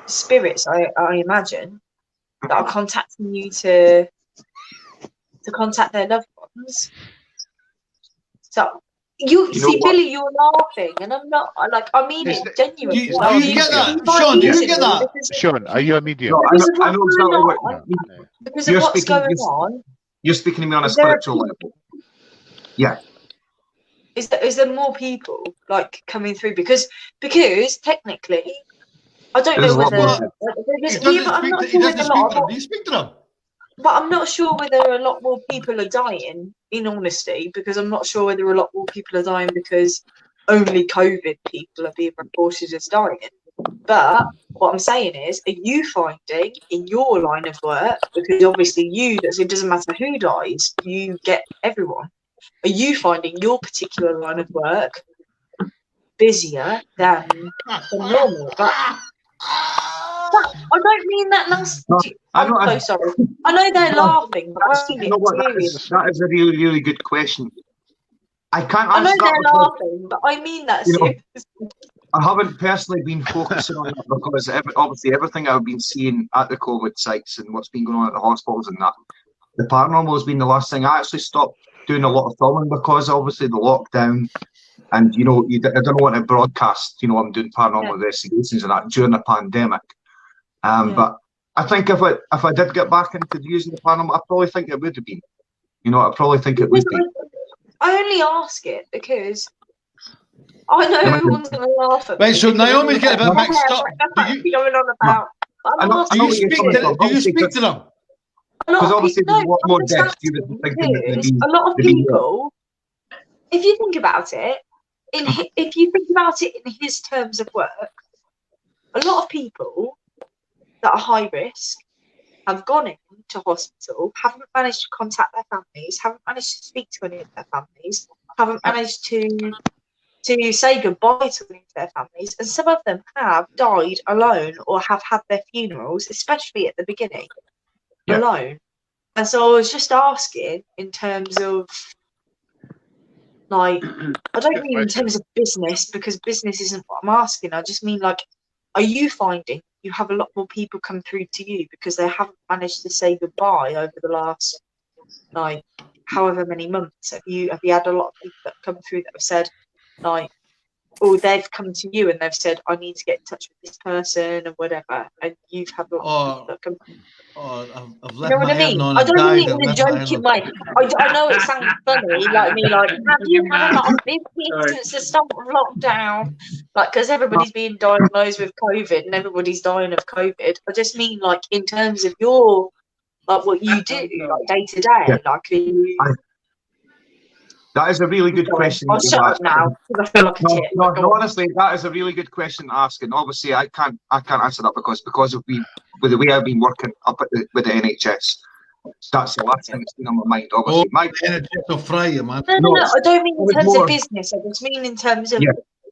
spirits. I imagine that are contacting you to contact their loved ones. So you You know see, what? Billy, you're laughing, and I'm not. I mean Is it genuinely. Do Like, you get that, find Sean? Do you reason get that? because, Sean, are you a medium? No, because of I what's know going exactly what on, because of you're what's speaking. going on. You're speaking to me on a Is there spiritual level. Yeah. is there more people like coming through because technically I don't There's know a lot whether more. I'm not He sure doesn't whether a speak lot to them. of, Do you speak to them? but I'm not sure whether a lot more people are dying, in honesty, because I'm not sure whether a lot more people are dying because only COVID people are being reported as dying. But what I'm saying is, are you finding in your line of work, because obviously it doesn't matter who dies, you get everyone. Are you finding your particular line of work busier than normal? But I don't mean that nasty. No, I'm so sorry. I know they're laughing, but I mean You know it what? serious. That is a really, really good question. I can't I know answer that they're because, laughing, but I mean that you know, serious. I haven't personally been focusing on it because obviously everything I've been seeing at the COVID sites and what's been going on at the hospitals and that, the paranormal has been the last thing. I actually stopped doing a lot of filming because obviously the lockdown and, you know, I don't want to broadcast, you know, I'm doing paranormal investigations and that during the pandemic. But I think if I did get back into using the paranormal, I probably think it would have been. You know, I probably think it would be. I only ask it because I know everyone's going to laugh at me. Right, so Naomi's getting a bit mixed up. Do you going on about? Do you speak to them? Because obviously there's a lot more deaths. You would be thinking that there'd be a lot of people, if you think about it, if you think about it in his terms of work, a lot of people that are high risk have gone into hospital, haven't managed to contact their families, haven't managed to speak to any of their families, haven't managed to say goodbye to any of their families, and some of them have died alone or have had their funerals, especially at the beginning, alone. And so I was just asking in terms of, like, I don't mean in terms of business, because business isn't what I'm asking. I just mean, like, are you finding you have a lot more people come through to you because they haven't managed to say goodbye over the last, like, however many months? Have you had a lot of people that come through that have said, like, or they've come to you and they've said, I need to get in touch with this person or whatever, and you've had a lot of people that come through? I've You know what I mean? I don't mean it in a joking way. I know it sounds funny, like me, like, have you had a lot of business since the start of lockdown? Like, because everybody's being diagnosed with COVID and everybody's dying of COVID. I just mean, like, in terms of your, like, what you do, like, day to day, like, are you... That is a really good question. I'll shut up now because I feel like a tit. No, honestly, that is a really good question to ask, and obviously I can't answer that because of with the way I've been working up with the NHS. That's the last thing that's been on my mind. Obviously, my NHS will fry you, man. No, I don't mean in terms of business. I just mean in terms of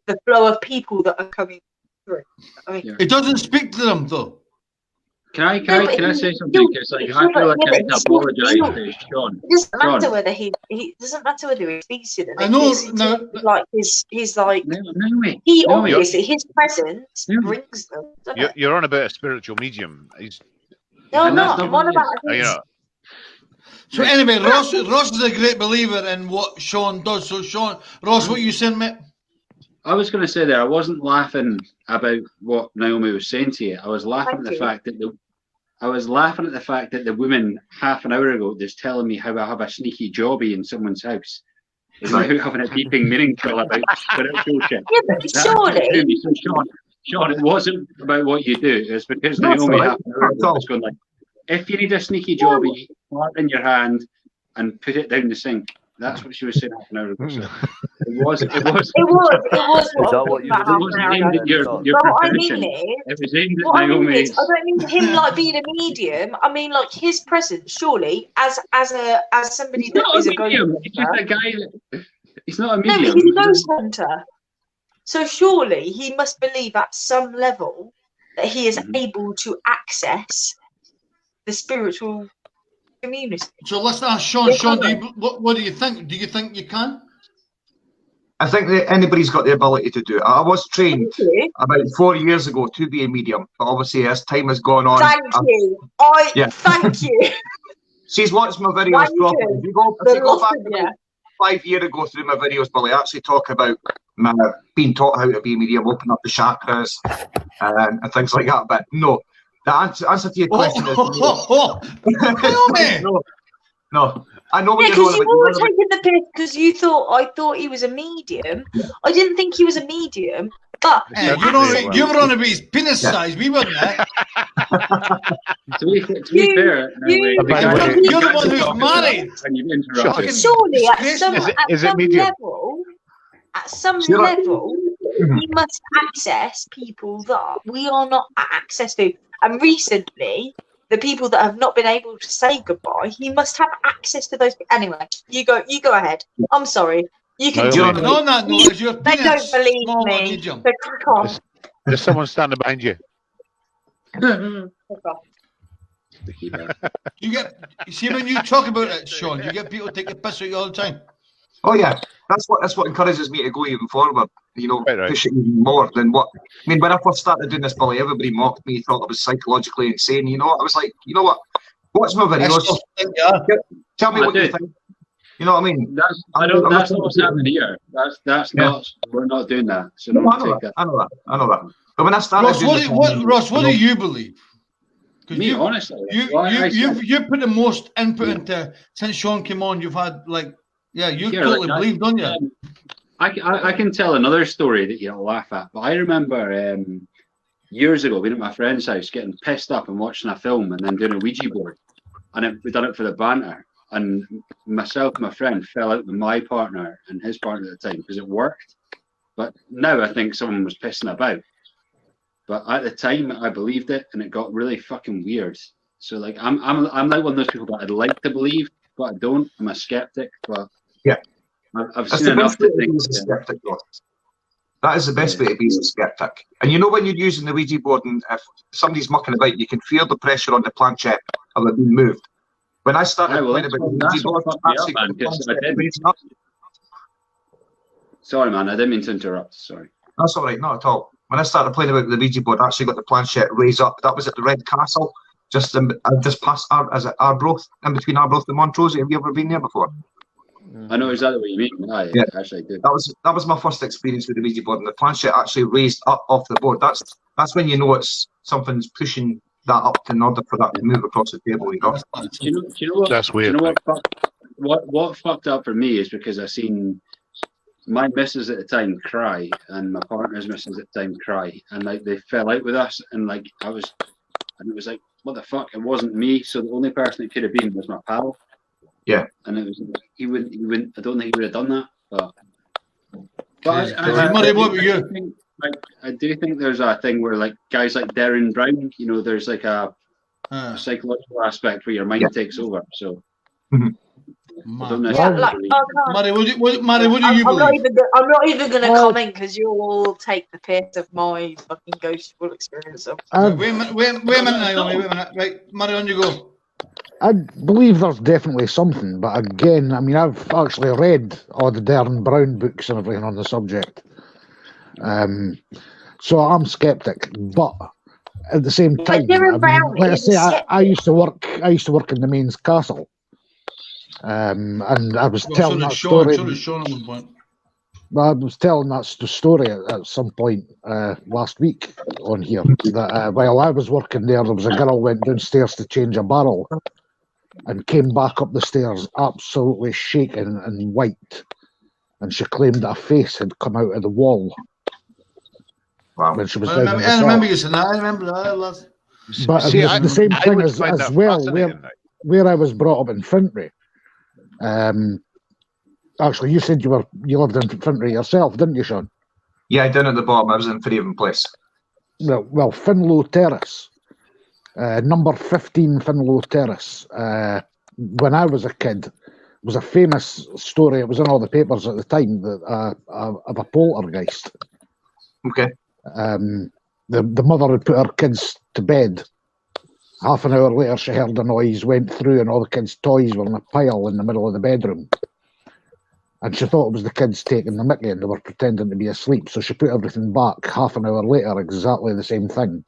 the flow of people that are coming through. I mean, It doesn't speak to them though. Can I say something? Because like, I feel like I need to apologise to Sean. It doesn't matter whether he doesn't matter whether he speaks to them. I know. Like his like he obviously his presence brings them. You're on about a spiritual medium. No, I'm not. I'm on about his. So anyway, Ross is a great believer in what Sean does. So Sean, Ross, what you saying, mate? I was going to say there, I wasn't laughing about what Naomi was saying to you. I was laughing at the fact that the woman half an hour ago was telling me how I have a sneaky jobby in someone's house without having a deeping meaning about spiritual shit. Yeah, but surely. So Sean, it wasn't about what you do. It's because Naomi half an hour ago was going like, if you need a sneaky jobby, fart in your hand and put it down the sink. That's what she was saying half an hour ago. So it was. It was. Is that what you it wasn't aimed at your profession. It was aimed at Naomi's. I don't mean him like being a medium. I mean like his presence. Surely, as somebody that is a ghost hunter. He's just a guy. He's not a medium. No, but he's a ghost hunter. So surely he must believe at some level that he is able to access the spiritual community. So let's ask Sean. Sean, what do you think? Do you think you can? I think that anybody's got the ability to do it. I was trained about 4 years ago to be a medium, but obviously as time has gone on. Thank you. Thank you. She's watched my videos properly. If you go back, 5 years ago through my videos, Billy, I actually talk about my being taught how to be a medium, open up the chakras and things like that. But no, the answer to your question is no. No. I know what Yeah, you're because on you were about. taking the piss because I thought he was a medium. I didn't think he was a medium, but Yeah, you were on about his penis size. We weren't there. To be fair, you're the one who's married. And you've interrupted. Surely, at some Sure. level, we must access people that we are not access to. And recently, the people that have not been able to say goodbye, he must have access to those. Anyway, you go ahead. I'm sorry. You can. On that note, is your They penis don't believe small or me. medium? So crack on. There's someone standing behind you. You see when you talk about it, Sean, you get people take the piss at you all the time. Oh yeah, that's what encourages me to go even forward. You know, Right. push it even more than what. I mean, when I first started doing this, Billy, everybody mocked me, thought I was psychologically insane. You know, I was like, you know what? Watch my videos. Tell me what you think. You know what I mean? That's not what's happening here. That's not. We're not doing that. So No, don't I know take that. that. I know that. But when I started, Ross, what do you believe? Me, honestly, you put the most input into since Sean came on. You've had you totally believe, don't you? I can tell another story that you'll laugh at, but I remember years ago being at my friend's house, getting pissed up and watching a film, and then doing a Ouija board, and we done it for the banter. And myself and my friend fell out with my partner and his partner at the time because it worked. But now I think someone was pissing about. But at the time, I believed it, and it got really fucking weird. So like, I'm like one of those people that I'd like to believe, but I don't. I'm a skeptic. But yeah, I've seen enough to think. That is the best way to be as a skeptic. And you know when you're using the Ouija board, and if somebody's mucking about, you can feel the pressure on the planchette of it being moved. When I started playing about the Ouija board, sorry, man, I didn't mean to interrupt. Sorry. That's all right, not at all. When I started playing about the Ouija board, I actually got the planchette raised up. That was at the Red Castle, just past Arbroath, in between Arbroath and Montrose. Have you ever been there before? I know exactly what you mean. Yeah, actually, I did. That was my first experience with the Ouija board, and the planchette actually raised up off the board. That's when you know it's something's pushing that up in order for that to move across the table. You know? Do you know what? That's weird. Do you know what fucked up for me is because I seen my missus at the time cry and my partner's missus at the time cry, and like they fell out with us, and like it was like, what the fuck? It wasn't me, so the only person it could have been was my pal. Yeah, and it was he wouldn't. I don't think he would have done that, but I do think there's a thing where like guys like Darren Brown, you know, there's like a psychological aspect where your mind takes over. So. I don't necessarily believe. Murray, what do you believe? I'm not even going to comment because you'll all take the piss of my fucking ghostful experience. Wait a minute, Naomi. Wait a minute. Right, Murray, on you go. I believe there's definitely something, but again, I mean, I've actually read all the Darren Brown books and everything on the subject. So I'm skeptic, but at the same time, like I say, I used to work in the Mains Castle. And I was telling that story. I was telling that story at some point last week on here that while I was working there was a girl went downstairs to change a barrel and came back up the stairs absolutely shaking and white, and she claimed that a face had come out of the wall. Wow. When she was I remember you saying that. I remember that. But see, the same thing as well, where I was brought up in Fintry. Actually, you said you lived in Fintry yourself, didn't you, Sean? Yeah, down at the bottom. I was in Fairhaven Place. Well, Finlow Terrace, number 15 Finlow Terrace. When I was a kid, was a famous story. It was in all the papers at the time of a poltergeist. Okay. The mother had put her kids to bed. Half an hour later, she heard a noise, went through, and all the kids' toys were in a pile in the middle of the bedroom. And she thought it was the kids taking the mickey and they were pretending to be asleep. So she put everything back. Half an hour later, exactly the same thing.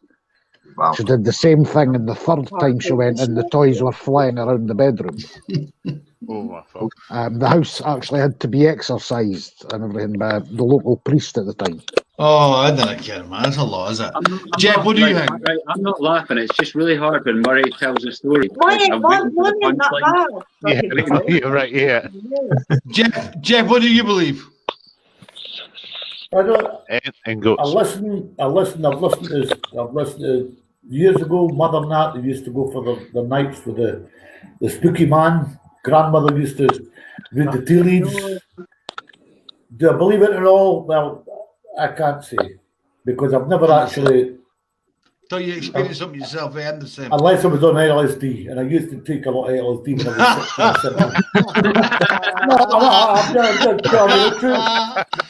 Wow. She did the same thing, and the third time she went in, the toys were flying around the bedroom. Oh, my fuck. The house actually had to be exorcised and everything by the local priest at the time. Oh, I don't care, man. That's a lot, is it? I'm Jeff, not, what do you like, think? right, I'm not laughing. It's just really hard when Murray tells a story. Why Like, I'm waiting for the ain't that punchline. bad? Yeah, no, you're right, yeah. Jeff, what do you believe? I don't. And goats. I've listened to years ago. Mother and that, they used to go for the nights with the spooky man. Grandmother used to read the tea leaves. Do I believe it at all? Well, I can't say because I've never actually. Till you experience something yourself, I am the same. Unless I was on LSD, and I used to take a lot of LSD when I was 16 or 17. No, I'm just telling you the truth.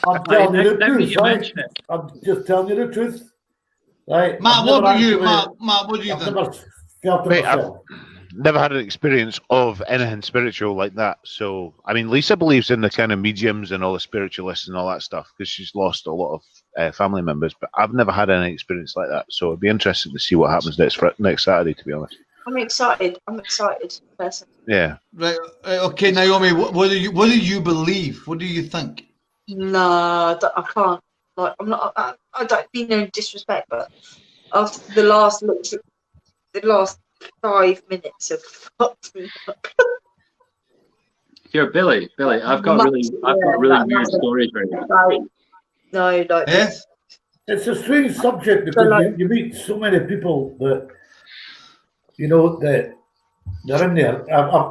I'm telling you the truth, right? I'm just telling you the truth, right? Matt, what about you? Matt, what do you think? Never felt it Mate, myself. Never had an experience of anything spiritual like that. So, I mean, Lisa believes in the kind of mediums and all the spiritualists and all that stuff because she's lost a lot of family members. But I've never had any experience like that. So it'd be interesting to see what happens next Saturday, to be honest. I'm excited, personally. Yeah. Right. Okay, Naomi, what do you believe? What do you think? Nah, I can't. Like, I'm not. I don't mean no disrespect, but after the last 5 minutes of fucked me up. Here, Billy, I've got really weird stories right now. No, It's a strange subject because you meet so many people that that they're in there.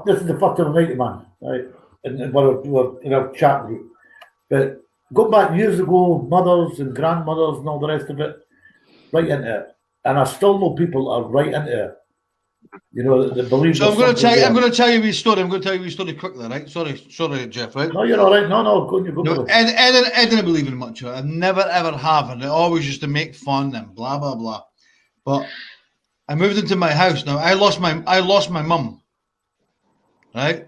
This is the first time I met a man, right? And we're in our chat group. But go back years ago, mothers and grandmothers and all the rest of it, right into it. And I still know people that are right into it. They believe. So I'm going to tell you a story. I'm going to tell you a story quickly, right? Sorry, Jeff. Right? No, you're all right. No, go. No, I didn't believe in much of it. I never ever have, and I always used to make fun and blah blah blah. But I moved into my house now. I lost my mum, right?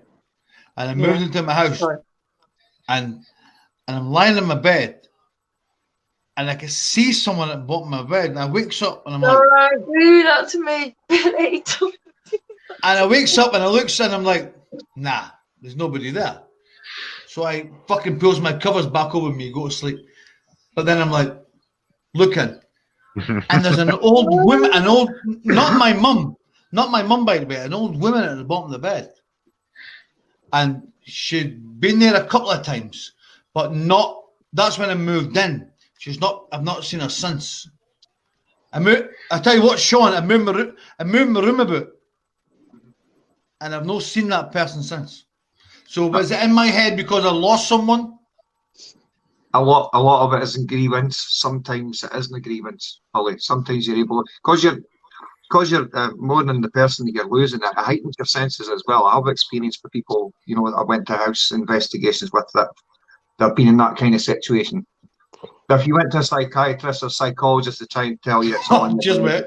And I moved into my house, and I'm lying in my bed, and I can see someone at the bottom of my bed, and I wakes up and I'm like, don't do that to me, Billy. and I wakes up and I looks and I'm like, nah, there's nobody there. So I fucking pulls my covers back over me, go to sleep. But then I'm like, looking, and there's an old woman, not my mum by the way, an old woman at the bottom of the bed, and she'd been there a couple of times, but not. That's when I moved in. I've not seen her since. I tell you what, Sean, I moved my room about, and I've not seen that person since. So was it in my head because I lost someone? A lot of it isn't grievance. Sometimes it isn't a grievance, Holly. Sometimes you're able, because you're mourning the person that you're losing, it heightens your senses as well. I've experienced with people, that I went to house investigations with that have been in that kind of situation. But if you went to a psychiatrist or psychologist to try and tell you it's on, just wait.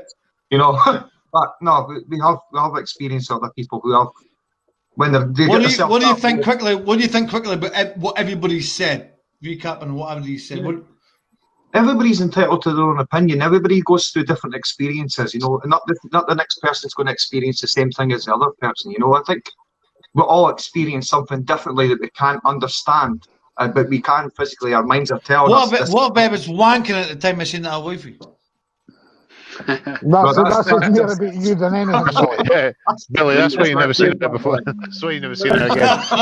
But no, we have experienced other people who have when they What get do you think quickly? What do you think quickly about what everybody said? Recapping what everybody said. Everybody's entitled to their own opinion. Everybody goes through different experiences. Not the next person's going to experience the same thing as the other person. I think we all experience something differently that we can't understand. But we can physically, our minds are telling us. What if I was wanking at the time I seen that wifey? That's more about you than anything. Billy, that's why you never seen it before. That's why you never seen it again. Can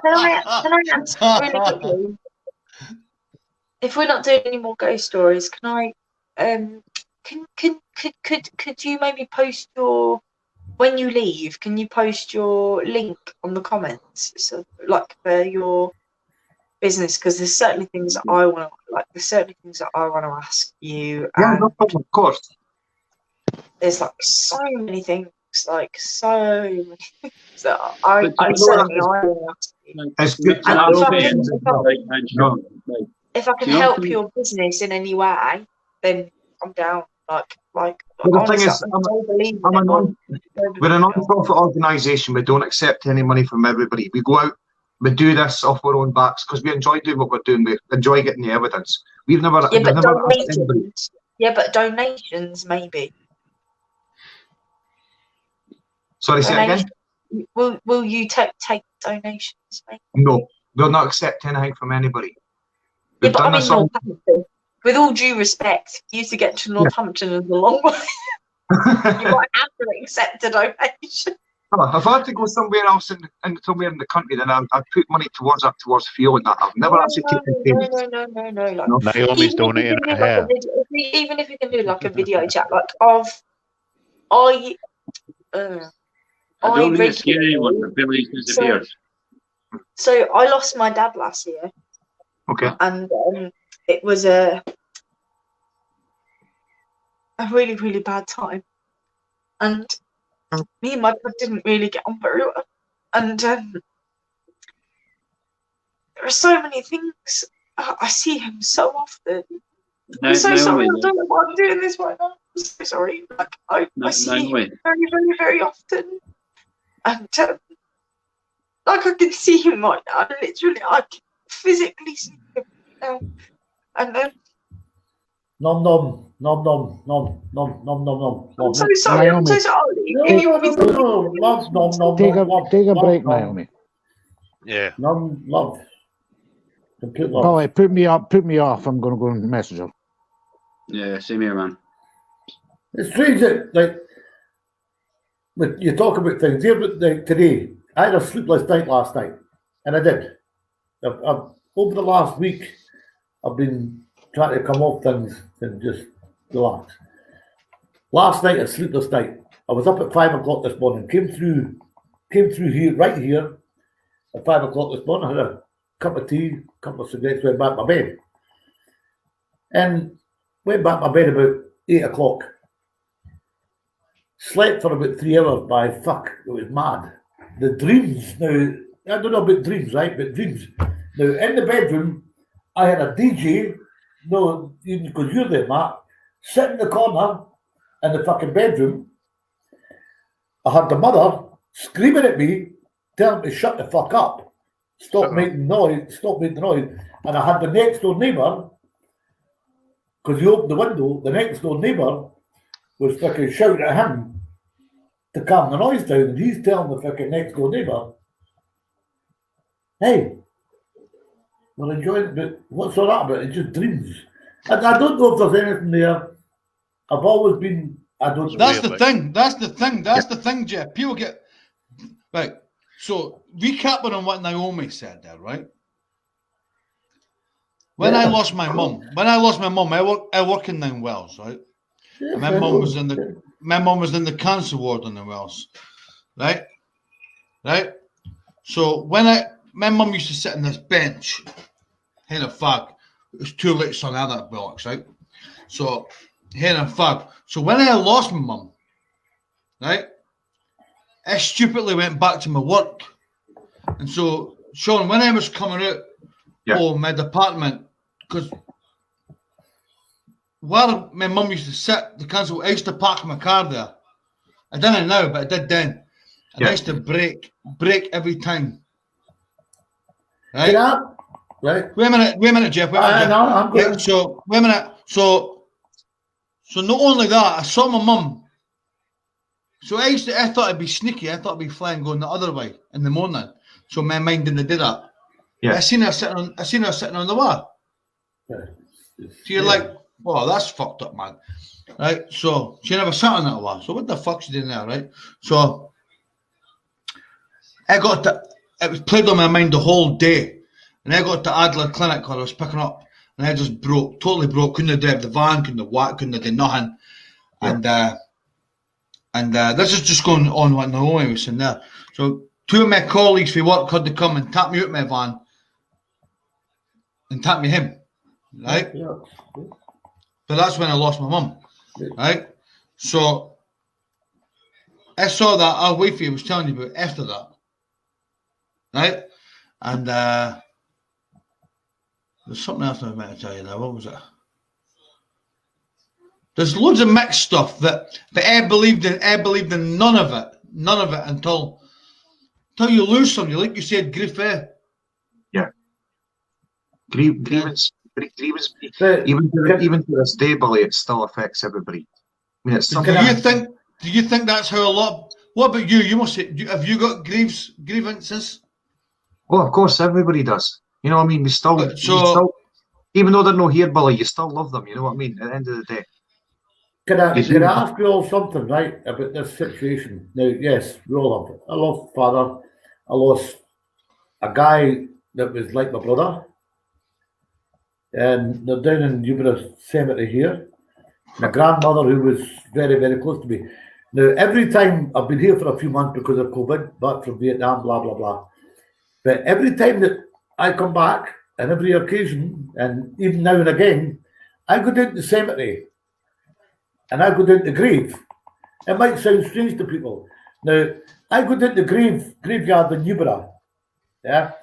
I answer really quickly? If we're not doing any more ghost stories, can I? Could you maybe post your? When you leave, can you post your link on the comments? So, like for your business, because there's certainly things that I want to ask you. Yeah, no problem, of course. There's so many things, that I certainly want to ask you. It's good If I can help your business in any way, then I'm down. But the thing is, we're a non-profit organisation. We don't accept any money from everybody. We go out, we do this off our own backs because we enjoy doing what we're doing. We enjoy getting the evidence. We've never asked anybody. Yeah, but donations maybe. Sorry, say again. will you take donations, mate? No, we'll not accept anything from anybody. Yeah, We've but done I mean this all. Northampton. With all due respect, you used to get to Northampton is a long way. You might have to accept a donation. Oh, if I had to go somewhere else in somewhere in the country, then I'd put money towards fuel and that. I've never actually taken payments. No. Like, Naomi's donating her hair. Even if you can do like a video chat, like of I don't think it's scary anyone. The feeling disappeared. So I lost my dad last year. Okay. And it was a really, really bad time. And me and my dad didn't really get on very well. And there are so many things. I see him so often. I'm so sorry. I don't know why I'm doing this right now. I'm so sorry. Like I see him very, very, very often. And like I can see him right now. Literally, I can physically see him now. And then nom nom nom nom nom nom nom nom nom. I'm so sorry. I'm so sorry. If you want me to Take a break, Naomi. Yeah. Nom love. Complete love. Polly, put me off. I'm going to go and message her. Yeah, same here, man. It's strange that, like, you talk about things. Here, like, today, I had a sleepless night last night, and I did. I've over the last week, I've been trying to come off things and just relax. Last night, a sleepless night. I was up at 5 o'clock this morning. Came through here, right here, at 5 o'clock this morning. I had a cup of tea, a couple of cigarettes, went back to my bed. And went back to my bed about 8 o'clock. Slept for about 3 hours by fuck. It was mad. The dreams, now, I don't know about dreams, right? But dreams. Now, in the bedroom, I had a DJ, no, because you're there, Matt, sitting in the corner in the fucking bedroom. I had the mother screaming at me, telling me to shut the fuck up. Stop making noise. And I had the next door neighbour, because he opened the window, the next door neighbour was fucking shouting at him to calm the noise down, and he's telling the fucking next door neighbour, hey, we're enjoying it, but what's all that about? It's just dreams. And I don't know if there's anything there. I've always been, I don't know. That's the thing, Jeff. People get, right, so recapping on what Naomi said there, right? When I lost my mum, I work in Nine Wells, right? Yeah, my mum was in the cancer ward in the Wells, right? So my mum used to sit on this bench, head of fag. It was too late on other blocks, right? So head of fag. So when I lost my mum, right, I stupidly went back to my work, and so Sean, when I was coming out of my department, because where my mum used to sit, the council, I used to park my car there. I didn't now, but I did then. And I used to brake every time. Right? Right. Wait a minute, Jeff. No, I'm good. Right, so wait a minute. So not only that, I saw my mum. So I thought I'd be sneaky. I thought I'd be flying going the other way in the morning. So my mind didn't do that. Yeah. I seen her sitting on the wall. Yeah. So you're like, oh, that's fucked up, man. Right? So she never sat on that wall. So what the fuck's she doing there, right? So it was played on my mind the whole day. And I got to Adler Clinic where I was picking up, and I just totally broke. Couldn't drive the van, couldn't do nothing. Yeah. And this is just going on what Naomi was saying there. So 2 of my colleagues for work had to come and tap me out my van and tap me him, right? Yeah. But that's when I lost my mum, right? So I saw that our wifey was telling you about after that, right? And there's something else I was meant to tell you now. What was it? There's loads of mixed stuff but I believed in none of it until you lose somebody, like you said, grief. Yeah. Grievance. Even to this day, Billy, it still affects everybody. I mean, it's something. Do you think that's how What about you? You must have you got grievances? Oh, of course, everybody does. You know what I mean? We still, even though they're not here, Billy, you still love them. You know what I mean? At the end of the day. Can I ask you all something, right, about this situation? Now, yes, we all have. I lost father. I lost a guy that was like my brother. And they're down in Newbury Cemetery here. My grandmother, who was very, very close to me. Now, every time I've been here for a few months because of COVID, back from Vietnam, blah, blah, blah. But every time that I come back, and every occasion, and even now and again, I go down to the cemetery and I go down to the grave. It might sound strange to people. Now, I go down to the graveyard in Newbury. Yeah?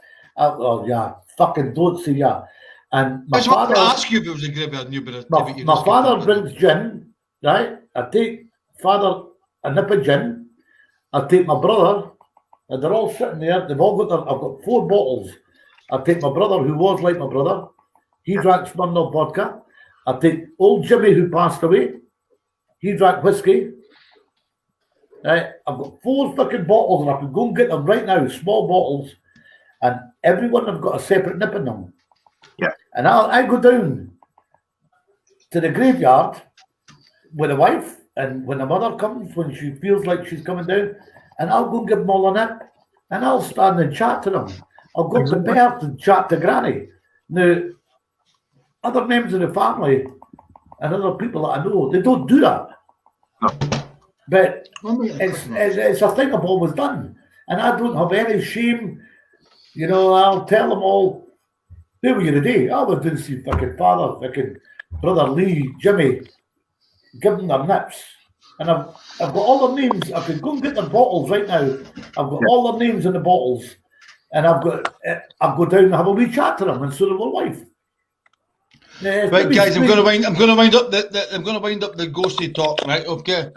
Fucking don't say yeah. And my father, I ask you if it was a graveyard in Newbury. My father drinks gin, right? I take father a nip of gin. I take my brother, and they're all sitting there. They've all got I've got 4 bottles. I take my brother, who was like my brother. He drank Smirnoff vodka. I take old Jimmy, who passed away. He drank whiskey. Right? I've got 4 fucking bottles, and I can go and get them right now, small bottles, and everyone have got a separate nip in them. Yeah. And I go down to the graveyard with the wife, and when the mother comes, when she feels like she's coming down, and I'll go and give them all a nip, and I'll stand and chat to them. I'll go to the birth and chat to Granny. Now, other members of the family and other people that I know, they don't do that. No. But it's a thing I've always done. And I don't have any shame. You know, I'll tell them all, where were you today? I was doing see fucking father, fucking brother Lee, Jimmy, give them their nips. And I've got all their names. I can go and get their bottles right now. I've got all their names in the bottles. And I'll go down and have a wee chat to them, and so do my wife. Right, guys, I'm going to wind up the ghosty talk, right? Okay.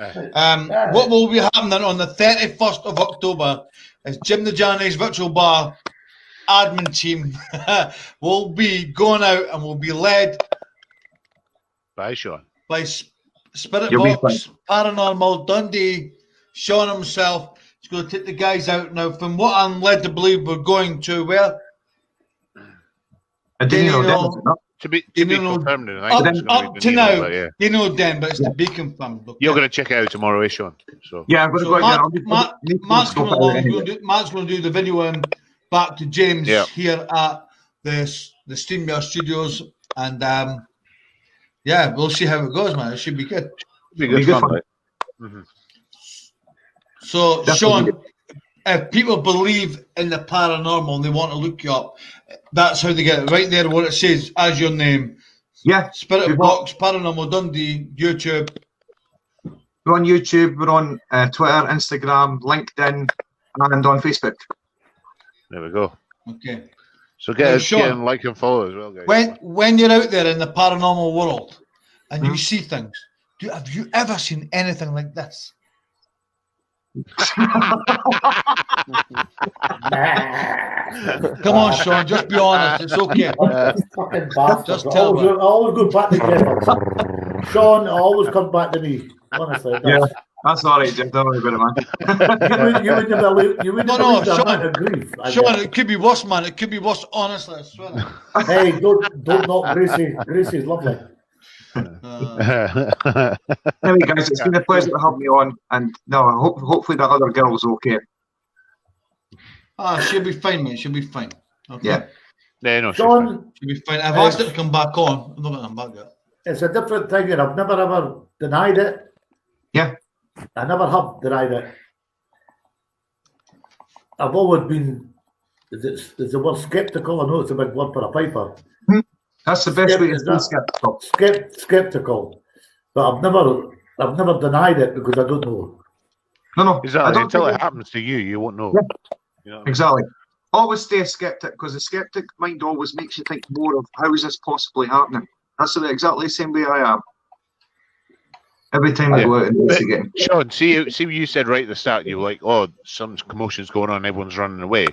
What will be happening on the 31st of October is Jim the Janny's virtual bar admin team will be going out and will be led by Sean, by Spirit Box, Paranormal, Dundee, Sean himself. He's going to take the guys out now. From what I'm led to believe, we're going to where? To be confirmed. Up to now, you know, Dan, but it's to be confirmed. Okay. You're going to check it out tomorrow, eh, Sean? So yeah, I'm going to go out there. Matt's coming along. Matt's going to do the video and back to James here at the SteamYard Studios, and yeah, we'll see how it goes, man. It should be good. It'll be good fun. Right? Mm-hmm. So, definitely. Sean, if people believe in the paranormal and they want to look you up, that's how they get it. Right there, what it says as your name. Yeah. Spirit Box, Paranormal Dundee, YouTube. We're on YouTube, we're on Twitter, Instagram, LinkedIn, and on Facebook. There we go. Okay. So get and like and follow as well, guys. When you're out there in the paranormal world and you see things, have you ever seen anything like this? Come on, Sean, just be honest. It's okay. Fucking bastard. Just tell me. Always go back together. Sean, always come back to me. Honestly. That's all right, Jim. Don't worry about it, man. you wouldn't believe Sean, Sean, it could be worse, man. It could be worse, honestly, I swear. Hey, don't knock Gracie. Gracie's lovely. Anyway, guys, it's been a pleasure to have me on, and hopefully the other girl's okay. She'll be fine, mate. She'll be fine. Okay. Yeah. No, Sean, she'll be fine. I've asked her to come back on. I'm not going to come back yet. It's a different thing, and I've never ever denied it. Yeah. I never have denied it. I've always been, is the word skeptical? I know it's a big word for a piper. That's the best way to be skeptical. Skeptical. But I've never denied it because I don't know. No. Exactly. Until it happens to you, you won't know. Yeah. You know? Exactly. Always stay a skeptic, because the skeptic mind always makes you think more of how is this possibly happening. That's exactly the same way I am. Every time I go out and investigate. Sean, see what you said right at the start. You were like, "Oh, some commotion's going on. Everyone's running away."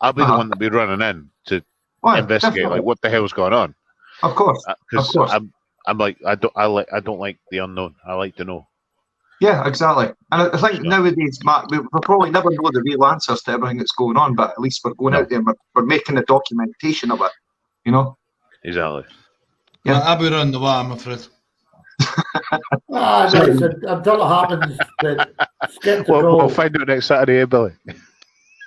I'll be the one that'll be running in to investigate, definitely. Like, what the hell's going on? Of course, because I'm like, I don't like the unknown. I like to know. Yeah, exactly. And I think nowadays, Matt, we'll probably never know the real answers to everything that's going on, but at least we're going out there and we're making the documentation of it, you know? Exactly. Yeah. I'll be running the way, I'm afraid. Listen, until it happens, skeptical. We'll find out next Saturday, Billy.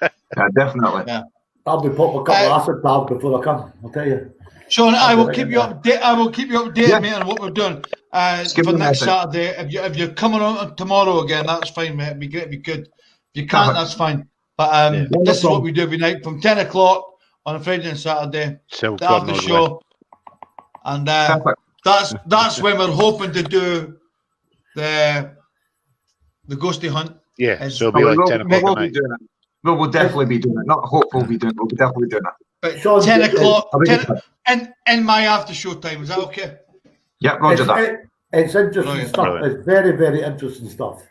Yeah, definitely. Yeah. I'll be popping a couple of acid tabs before I come, I'll tell you. Sean, I will keep you updated, mate, on what we're doing for next Saturday. If you're coming on tomorrow again, that's fine, mate. It'd be great if you could. If you can't, that's fine. But this is what we do every night from 10 o'clock on a Friday and Saturday. After the show. And that's when we're hoping to do the ghosty hunt. Yeah, so it'll be like 10 o'clock at night. We'll definitely be doing it. Not hope we'll be doing it. We'll be definitely doing it. But 10 o'clock in my after show time. Is that okay? Yeah, roger that. It's interesting stuff. Brilliant. It's very, very interesting stuff.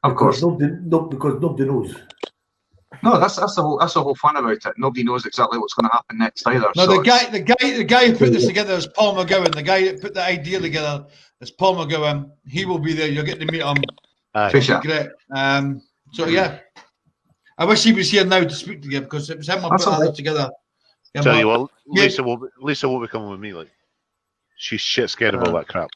Of course. Because nobody knows. No, that's the whole fun about it. Nobody knows exactly what's going to happen next either. No, the guy who put this together is Paul McGowan. The guy that put the idea together is Paul McGowan. He will be there. You'll get to meet him. Sure. Great. So yeah, I wish he was here now to speak to you because it was him who put all this together. Yeah, tell you what, Lisa will be coming with me. Like, she's shit scared of all that crap.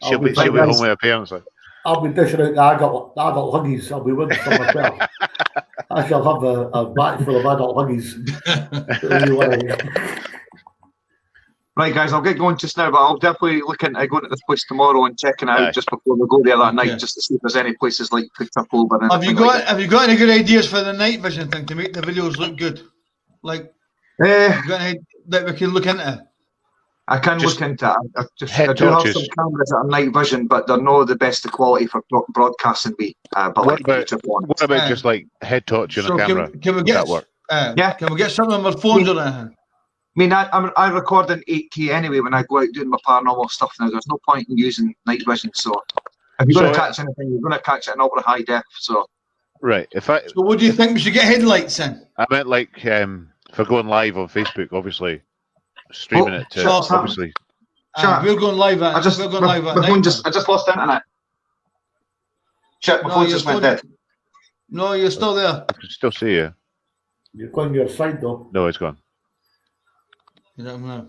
she'll be home with her parents. Like. I'll be dishing out the adult huggies. I'll be winning some myself. I shall have a bag full of adult huggies. Right, guys, I'll get going just now, but I'll definitely look into going to this place tomorrow and checking it out just before we go there that night, just to see if there's any places like picked up over. Have you got any good ideas for the night vision thing to make the videos look good? Like, have you got any that we can look into? I can look into it. I do have some cameras that are night vision, but they're not the best of quality for broadcasting. What about just like head torch on a camera? Can we get that work? Can we get something on our phones or anything? I mean, I record in 8K anyway when I go out doing my paranormal stuff now. There's no point in using night vision. So if you're going to catch anything, you're going to catch it in ultra high def. So right. So what do you think we should get headlights in? I meant like for going live on Facebook, obviously streaming it to obviously. We're going live. I just lost internet. Shit, my phone just went dead. No, you're still there. I can still see you. You're going your side though. No, it's gone. You don't know.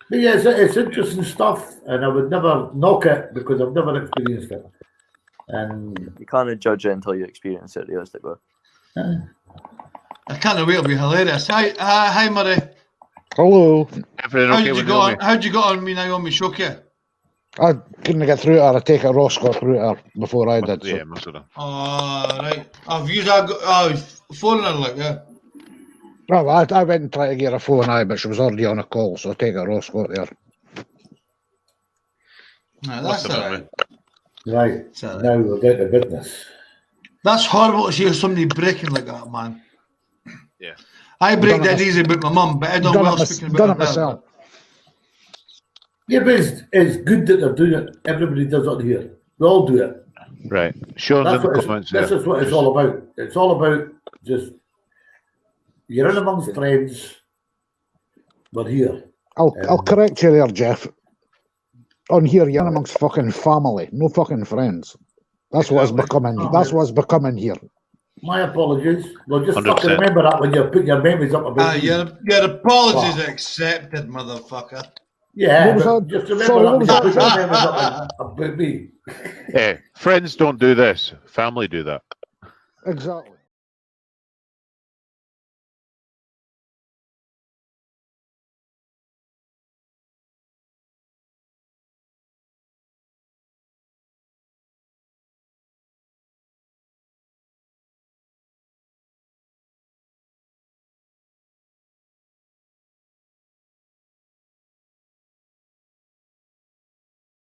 But yeah, it's interesting stuff, and I would never knock it because I've never experienced it. And you can't judge it until you experience it, realistically. I can't wait. It'll be hilarious. Hi, Murray. Hello. How'd you go on me now on me show here? I couldn't get through her. I take a Ross got through her before I did. Yeah, must have done. Right. I've used phone her like No, I went and tried to get her phone, but she was already on a call, so I take a Ross got there. That's all right. Right. Now we'll get to business. That's horrible to see somebody breaking like that, man. Yeah. I break that easy with my mum, but I don't well speaking about myself. Yeah, but it's good that they're doing it. Everybody does it here. They all do it. Right. Sure. This is what it's all about. It's all about just you're in amongst friends. We're here. I'll correct you there, Jeff. On here, you're in amongst fucking family, no fucking friends. That's what's becoming. That's what's becoming here. My apologies. Well, just 100%. fucking remember that when you put your memories up about your apologies accepted, motherfucker. Yeah, just remember that when you put your memories up about me. Hey, friends don't do this. Family do that. Exactly.